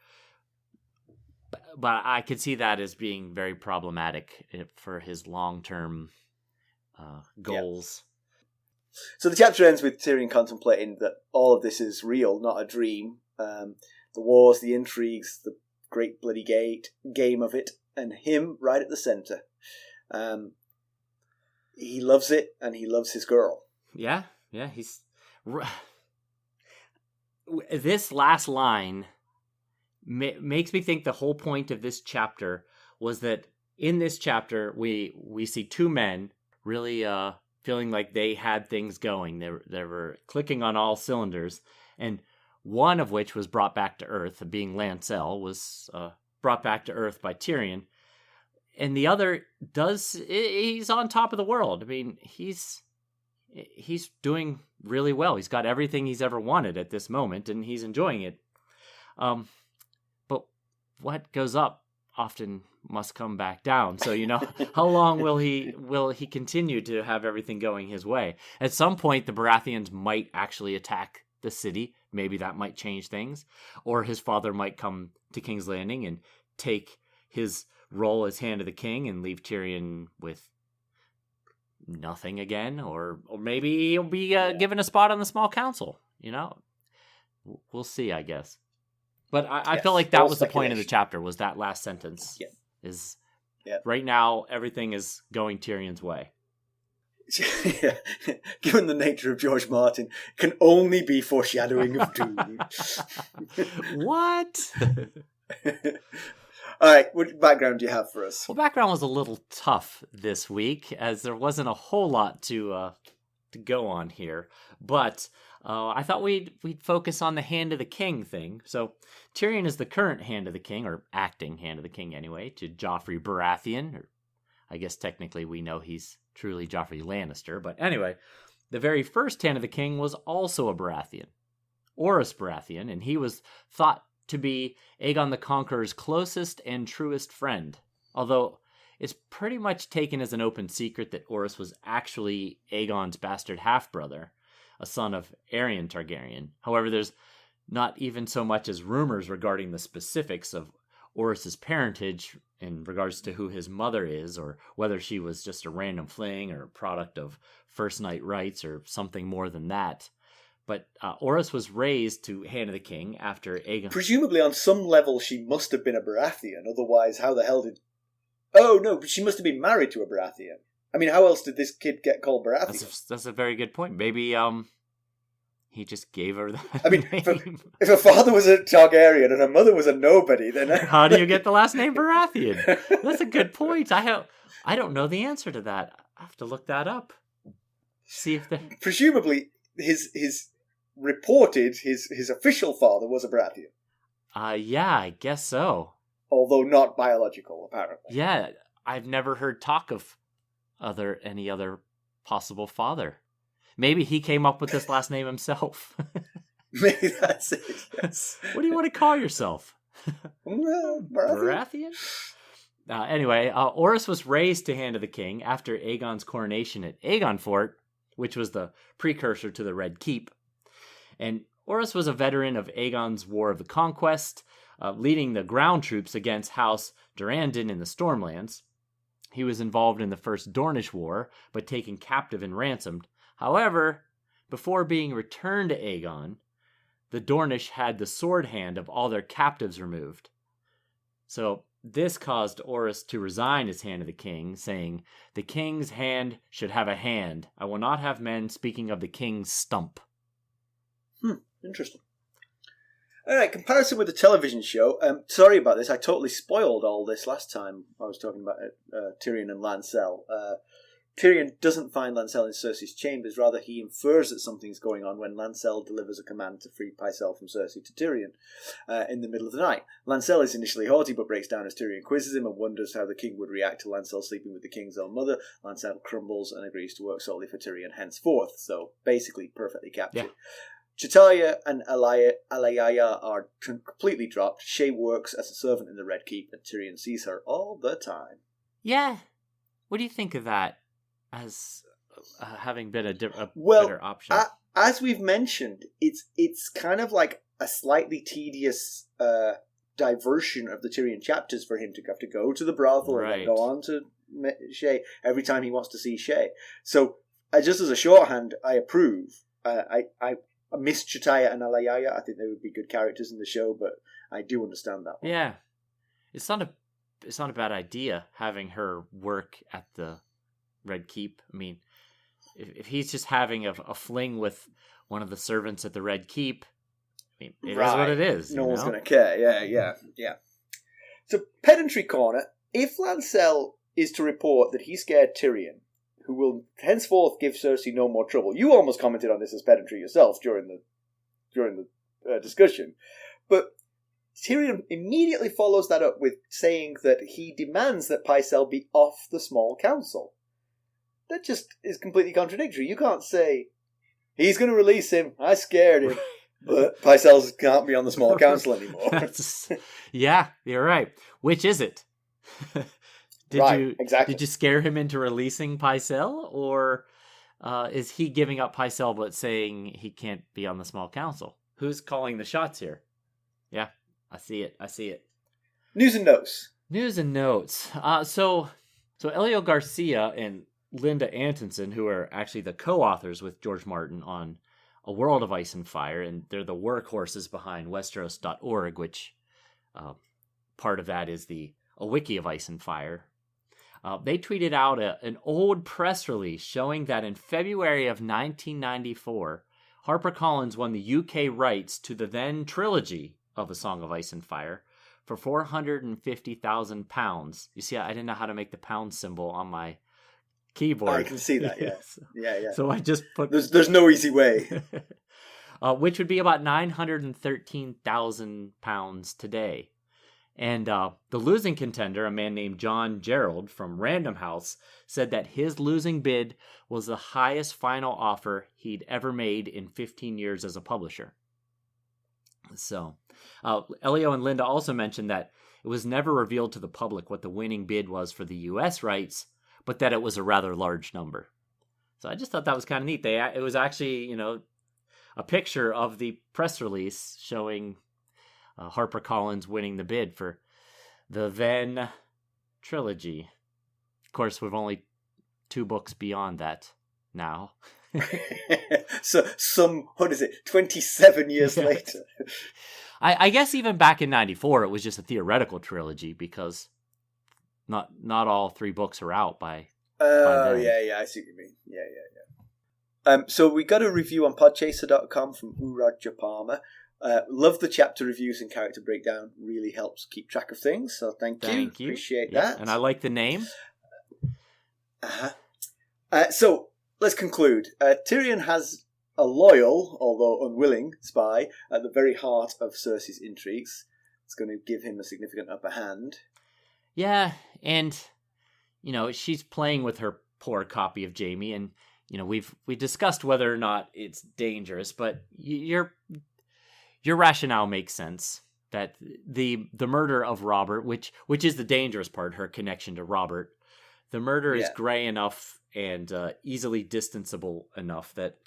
But I could see that as being very problematic for his long-term goals. Yeah. So the chapter ends with Tyrion contemplating that all of this is real, not a dream. The wars, the intrigues, the great bloody game of it, and him right at the centre. He loves it, and he loves his girl. Yeah, he's... This last line makes me think the whole point of this chapter was that in this chapter we see two men really... feeling like they had things going. They were clicking on all cylinders, and one of which was brought back to Earth, being Lancel, was brought back to Earth by Tyrion, and the other he's on top of the world. I mean, he's doing really well. He's got everything he's ever wanted at this moment, and he's enjoying it. what goes up often must come back down. So, how long will he continue to have everything going his way? At some point, the Baratheons might actually attack the city. Maybe that might change things. Or his father might come to King's Landing and take his role as Hand of the King and leave Tyrion with nothing again. Or maybe he'll be given a spot on the small council. We'll see, I guess. But I feel like that was the point of the chapter, was that last sentence. Yeah. Right now, everything is going Tyrion's way. Yeah. Given the nature of George Martin, can only be foreshadowing of doom. What? All right, what background do you have for us? Well, background was a little tough this week, as there wasn't a whole lot to go on here. But I thought we'd focus on the Hand of the King thing. So Tyrion is the current Hand of the King, or acting Hand of the King anyway, to Joffrey Baratheon. Or I guess technically we know he's truly Joffrey Lannister. But anyway, the very first Hand of the King was also a Baratheon, Orys Baratheon, and he was thought to be Aegon the Conqueror's closest and truest friend. Although it's pretty much taken as an open secret that Orys was actually Aegon's bastard half-brother, a son of Aerion Targaryen. However, there's not even so much as rumors regarding the specifics of Orys's parentage in regards to who his mother is, or whether she was just a random fling or a product of first night rights or something more than that. But Orys was raised to Hand of the King after Aegon... Presumably on some level she must have been a Baratheon, otherwise how the hell did... Oh, no, but she must have been married to a Baratheon. I mean, how else did this kid get called Baratheon? That's a very good point. Maybe he just gave her that name. If her father was a Targaryen and her mother was a nobody, then... How do you get the last name Baratheon? That's a good point. I don't know the answer to that. I have to look that up. See if the... Presumably, his official father was a Baratheon. Yeah, I guess so. Although not biological, apparently. Yeah, I've never heard talk of any other possible father. Maybe he came up with this last name himself. Maybe that's it. Yes. What do you want to call yourself? Baratheon? Anyway, Orys was raised to Hand of the King after Aegon's coronation at Aegon Fort, which was the precursor to the Red Keep. And Orys was a veteran of Aegon's War of the Conquest, leading the ground troops against House Durrandon in the Stormlands. He was involved in the First Dornish War, but taken captive and ransomed. However, before being returned to Aegon, the Dornish had the sword hand of all their captives removed. So this caused Orys to resign as Hand of the King, saying, "The king's hand should have a hand. I will not have men speaking of the king's stump." Interesting. All right, comparison with the television show. Sorry about this. I totally spoiled all this last time I was talking about Tyrion and Lancel. Tyrion doesn't find Lancel in Cersei's chambers. Rather, he infers that something's going on when Lancel delivers a command to free Pycelle from Cersei to Tyrion in the middle of the night. Lancel is initially haughty, but breaks down as Tyrion quizzes him and wonders how the king would react to Lancel sleeping with the king's own mother. Lancel crumbles and agrees to work solely for Tyrion henceforth. So, basically, perfectly captured. Yeah. Chitalia and Alayaya are completely dropped. Shae works as a servant in the Red Keep, and Tyrion sees her all the time. Yeah. What do you think of that as having been a better option? As we've mentioned, it's kind of like a slightly tedious diversion of the Tyrion chapters for him to have to go to the brothel and then go on to Shae every time he wants to see Shae. So, just as a shorthand, I approve. I miss Chitaya and Alayaya. I think they would be good characters in the show, but I do understand that one. Yeah. It's not a bad idea having her work at the Red Keep. I mean, if he's just having a fling with one of the servants at the Red Keep, I mean, it is what it is. No one's going to care. Yeah. So, pedantry corner. If Lancel is to report that he scared Tyrion, who will henceforth give Cersei no more trouble. You almost commented on this as pedantry yourself during the discussion. But Tyrion immediately follows that up with saying that he demands that Pycelle be off the small council. That just is completely contradictory. You can't say, he's going to release him, I scared him. But Pycelle can't be on the small council anymore. Yeah, you're right. Which is it? Exactly. Did you scare him into releasing Pycelle, or is he giving up Pycelle but saying he can't be on the small council? Who's calling the shots here? Yeah, I see it. News and notes. So Elio Garcia and Linda Antonsen, who are actually the co-authors with George Martin on A World of Ice and Fire, and they're the workhorses behind Westeros.org, which part of that is a wiki of Ice and Fire. They tweeted out an old press release showing that in February of 1994, HarperCollins won the UK rights to the then trilogy of A Song of Ice and Fire for £450,000. You see, I didn't know how to make the pound symbol on my keyboard. I can see that, yeah. Yeah. So I just put... There's no easy way. Which would be about £913,000 today. And the losing contender, a man named John Gerald from Random House, said that his losing bid was the highest final offer he'd ever made in 15 years as a publisher. So, Elio and Linda also mentioned that it was never revealed to the public what the winning bid was for the U.S. rights, but that it was a rather large number. So I just thought that was kind of neat. It was actually, a picture of the press release showing HarperCollins winning the bid for the then trilogy. Of course, we've only 2 books beyond that now. So 27 years later. I guess even back in 94, it was just a theoretical trilogy because not all 3 books are out by then. Yeah, I see what you mean. Yeah. So we got a review on podchaser.com from Uraja Palmer. Love the chapter reviews and character breakdown. Really helps keep track of things. So thank you. Appreciate that. And I like the name. So let's conclude. Tyrion has a loyal, although unwilling, spy at the very heart of Cersei's intrigues. It's going to give him a significant upper hand. Yeah, and she's playing with her poor copy of Jaime, and we discussed whether or not it's dangerous, but your rationale makes sense. That the murder of Robert, which is the dangerous part, her connection to Robert, the murder is gray enough and easily distanceable enough that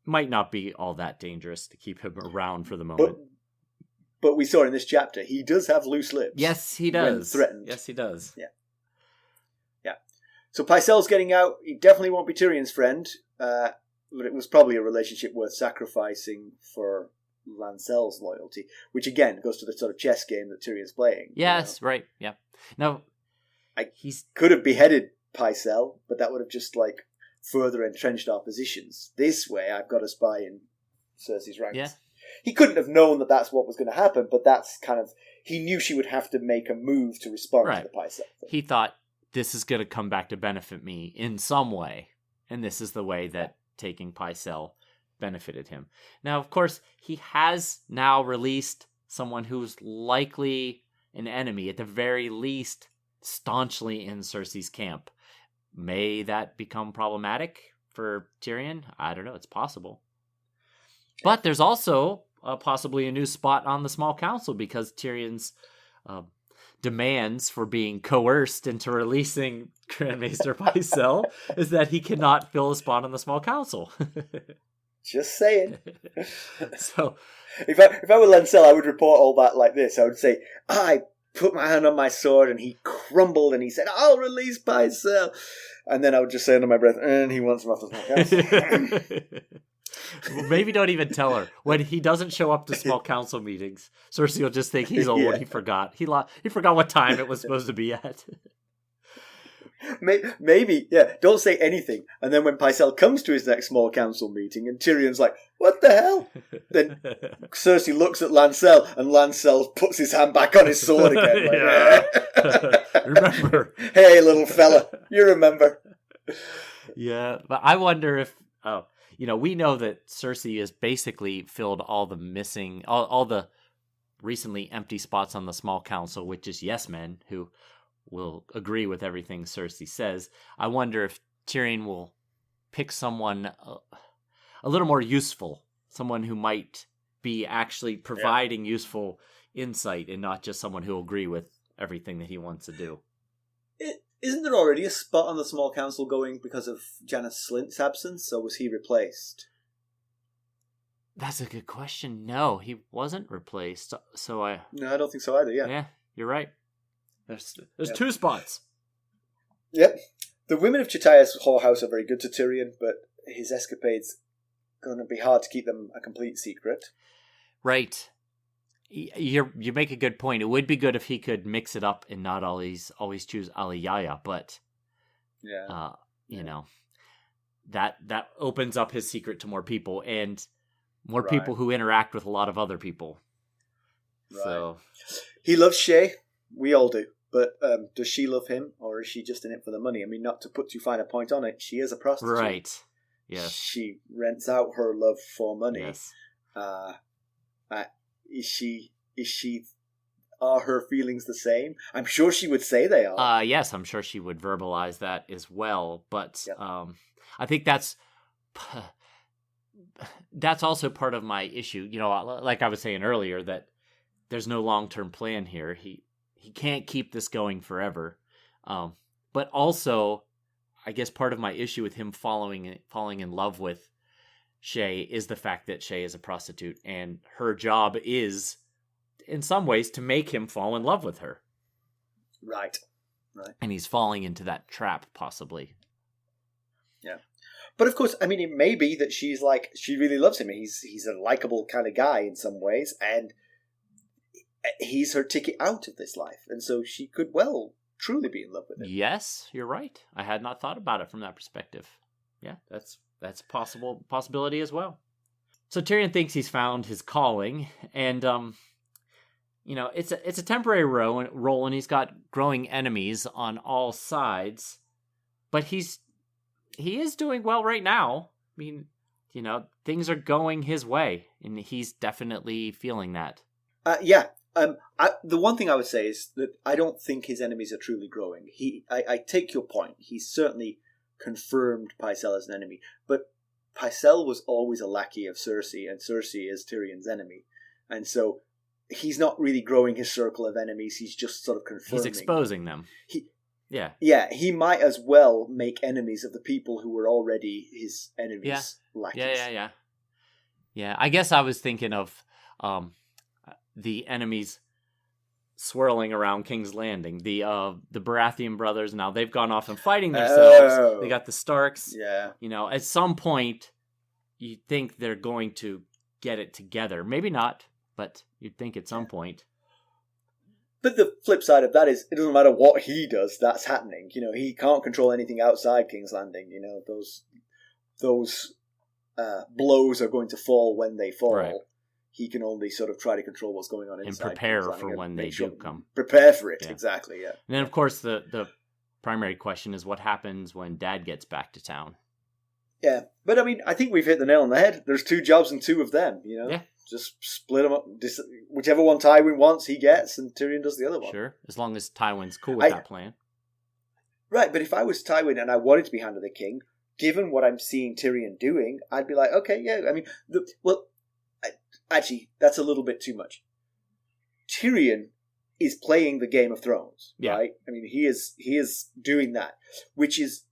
might not be all that dangerous to keep him around for the moment. But we saw in this chapter, he does have loose lips. Yes, he does. When threatened. Yes, he does. Yeah. So Pycelle's getting out. He definitely won't be Tyrion's friend, but it was probably a relationship worth sacrificing for Lancel's loyalty, which again goes to the sort of chess game that Tyrion's playing. Yes, right. Yeah. No, he could have beheaded Pycelle, but that would have just further entrenched our positions. This way, I've got a spy in Cersei's ranks. Yeah. He couldn't have known that that's what was going to happen, but that's he knew she would have to make a move to respond to the Pycelle thing. He thought, this is going to come back to benefit me in some way, and this is the way that taking Pycelle benefited him. Now, of course, he has now released someone who's likely an enemy, at the very least, staunchly in Cersei's camp. May that become problematic for Tyrion? I don't know. It's possible. But there's also possibly a new spot on the small council because Tyrion's demands for being coerced into releasing Grand Maester Pycelle is that he cannot fill a spot on the small council. Just saying. So, if I were Lancel, I would report all that like this. I would say, I put my hand on my sword and he crumbled and he said, I'll release Pycelle. And then I would just say under my breath, and he wants him off the small council. Well, maybe don't even tell her. When he doesn't show up to small council meetings, Cersei will just think he's old. Yeah. He forgot. He forgot what time it was supposed to be at. Maybe, yeah. Don't say anything. And then when Pycelle comes to his next small council meeting and Tyrion's like, what the hell? Then Cersei looks at Lancel and Lancel puts his hand back on his sword again. Remember. Hey, little fella. You remember. Yeah, but I wonder if... we know that Cersei has basically filled all the missing... all the recently empty spots on the small council with just yes men who will agree with everything Cersei says. I wonder if Tyrion will pick someone a little more useful, someone who might be actually providing useful insight and not just someone who will agree with everything that he wants to do. Isn't there already a spot on the small council going because of Janos Slynt's absence, or was he replaced? That's a good question. No, he wasn't replaced. No, I don't think so either. Yeah, you're right. There's 2 spots. Yep. The women of Chataya's whorehouse are very good to Tyrion, but his escapades going to be hard to keep them a complete secret. Right. You make a good point. It would be good if he could mix it up and not always choose Aliyaya, but you know, that opens up his secret to more people and more people who interact with a lot of other people. Right. So he loves Shae. We all do. But does she love him, or is she just in it for the money? I mean, not to put too fine a point on it, she is a prostitute. Right. Yes. She rents out her love for money. Yes. Are her feelings the same? I'm sure she would say they are. Yes, I'm sure she would verbalize that as well. But I think that's also part of my issue. You know, like I was saying earlier, that there's no long-term plan here. He can't keep this going forever. But also, I guess part of my issue with him falling in love with Shae is the fact that Shae is a prostitute, and her job is, in some ways, to make him fall in love with her. Right. And he's falling into that trap, possibly. Yeah. But of course, I mean, it may be that she really loves him. He's a likable kind of guy in some ways, and he's her ticket out of this life. And so she could well truly be in love with him. Yes, you're right. I had not thought about it from that perspective. Yeah, that's a possibility as well. So Tyrion thinks he's found his calling, and you know, it's a temporary role, and he's got growing enemies on all sides, but he is doing well right now. I mean, you know, things are going his way, and he's definitely feeling that. Yeah. The one thing I would say is that I don't think his enemies are truly growing. I take your point. He's certainly confirmed Pycelle as an enemy, but Pycelle was always a lackey of Cersei, and Cersei is Tyrion's enemy, and so he's not really growing his circle of enemies. He's just sort of confirming. He's exposing them. He might as well make enemies of the people who were already his enemies. Lackeys. Yeah. I guess I was thinking of the enemies swirling around King's Landing. The Baratheon brothers, now they've gone off and fighting themselves. They got the Starks. Yeah. You know, at some point, you think they're going to get it together. Maybe not, but you'd think at some point. But the flip side of that is, it doesn't matter what he does, that's happening. You know, he can't control anything outside King's Landing. You know, those blows are going to fall when they fall. Right. He can only sort of try to control what's going on inside. And prepare for when they do come. Prepare for it, exactly, yeah. And then, of course, the primary question is what happens when Dad gets back to town? Yeah, but I mean, I think we've hit the nail on the head. There's 2 jobs and 2 of them, you know? Yeah. Just split them up. Whichever one Tywin wants, he gets, and Tyrion does the other one. Sure, as long as Tywin's cool with that plan. Right, but if I was Tywin and I wanted to be Hand of the King, given what I'm seeing Tyrion doing, I'd be like, okay, yeah, I mean, actually, that's a little bit too much. Tyrion is playing the Game of Thrones, right? I mean, he is doing that, which is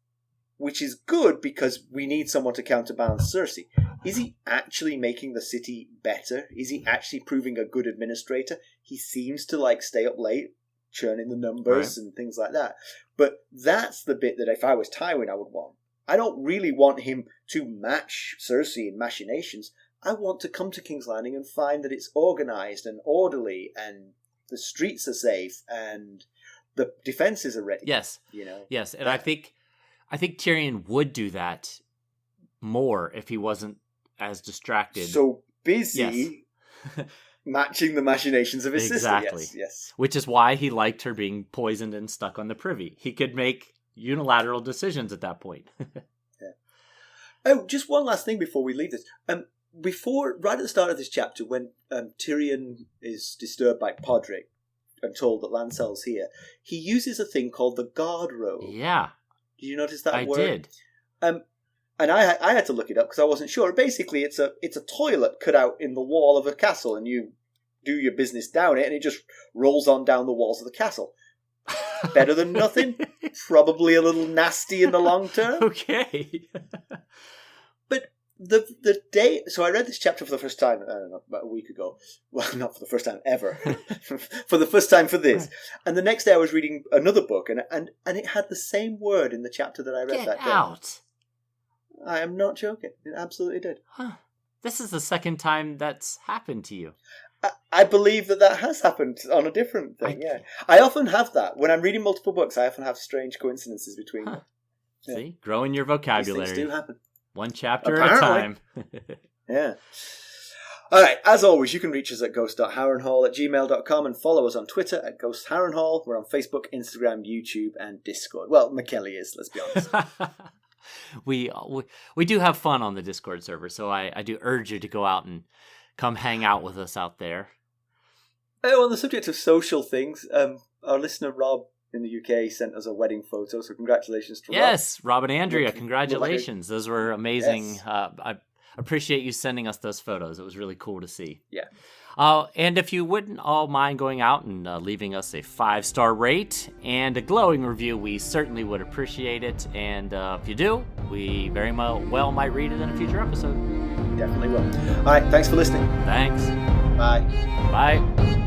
good because we need someone to counterbalance Cersei. Is he actually making the city better? Is he actually proving a good administrator? He seems to stay up late, churning the numbers and things like that. But that's the bit that if I was Tywin, I would want. I don't really want him to match Cersei in machinations. I want to come to King's Landing and find that it's organised and orderly and the streets are safe and the defences are ready. Yes. You know? Yes, and I think Tyrion would do that more if he wasn't as distracted. So busy matching the machinations of his sister. Yes. Which is why he liked her being poisoned and stuck on the privy. He could make unilateral decisions at that point. Oh, just one last thing before we leave this. Right at the start of this chapter, when Tyrion is disturbed by Podrick and told that Lancel's here, he uses a thing called the guard robe. Yeah. Did you notice that I word? did. And I had to look it up because I wasn't sure. Basically, it's a toilet cut out in the wall of a castle, and you do your business down it, and it just rolls on down the walls of the castle. Better than nothing. Probably a little nasty in the long term. Okay. But the day... So I read this chapter for the first time, I don't know, about a week ago. Well, not for the first time ever. For the first time for this. And the next day I was reading another book, and it had the same word in the chapter that I read that day. Get out. I am not joking. It absolutely did. Huh. This is the second time that's happened to you. I believe that has happened on a different thing, yeah. I often have that. When I'm reading multiple books, I often have strange coincidences between them. Yeah. See? Growing your vocabulary. These things do happen. One chapter at a time. Yeah. All right. As always, you can reach us at ghost.harrenhall@gmail.com and follow us on Twitter at @GhostHarrenhall. We're on Facebook, Instagram, YouTube, and Discord. Well, Mackelly is, let's be honest. We do have fun on the Discord server, so I do urge you to go out and come hang out with us out there. Oh, on the subject of social things, our listener Rob in the UK sent us a wedding photo, so congratulations to Rob. Yes, Rob and Andrea, congratulations. Those were amazing. Yes. I appreciate you sending us those photos. It was really cool to see. Yeah. And if you wouldn't all mind going out and leaving us a 5-star rate and a glowing review, we certainly would appreciate it. And if you do, we very well might read it in a future episode. Definitely will. All right, thanks for listening. Thanks. Bye. Bye.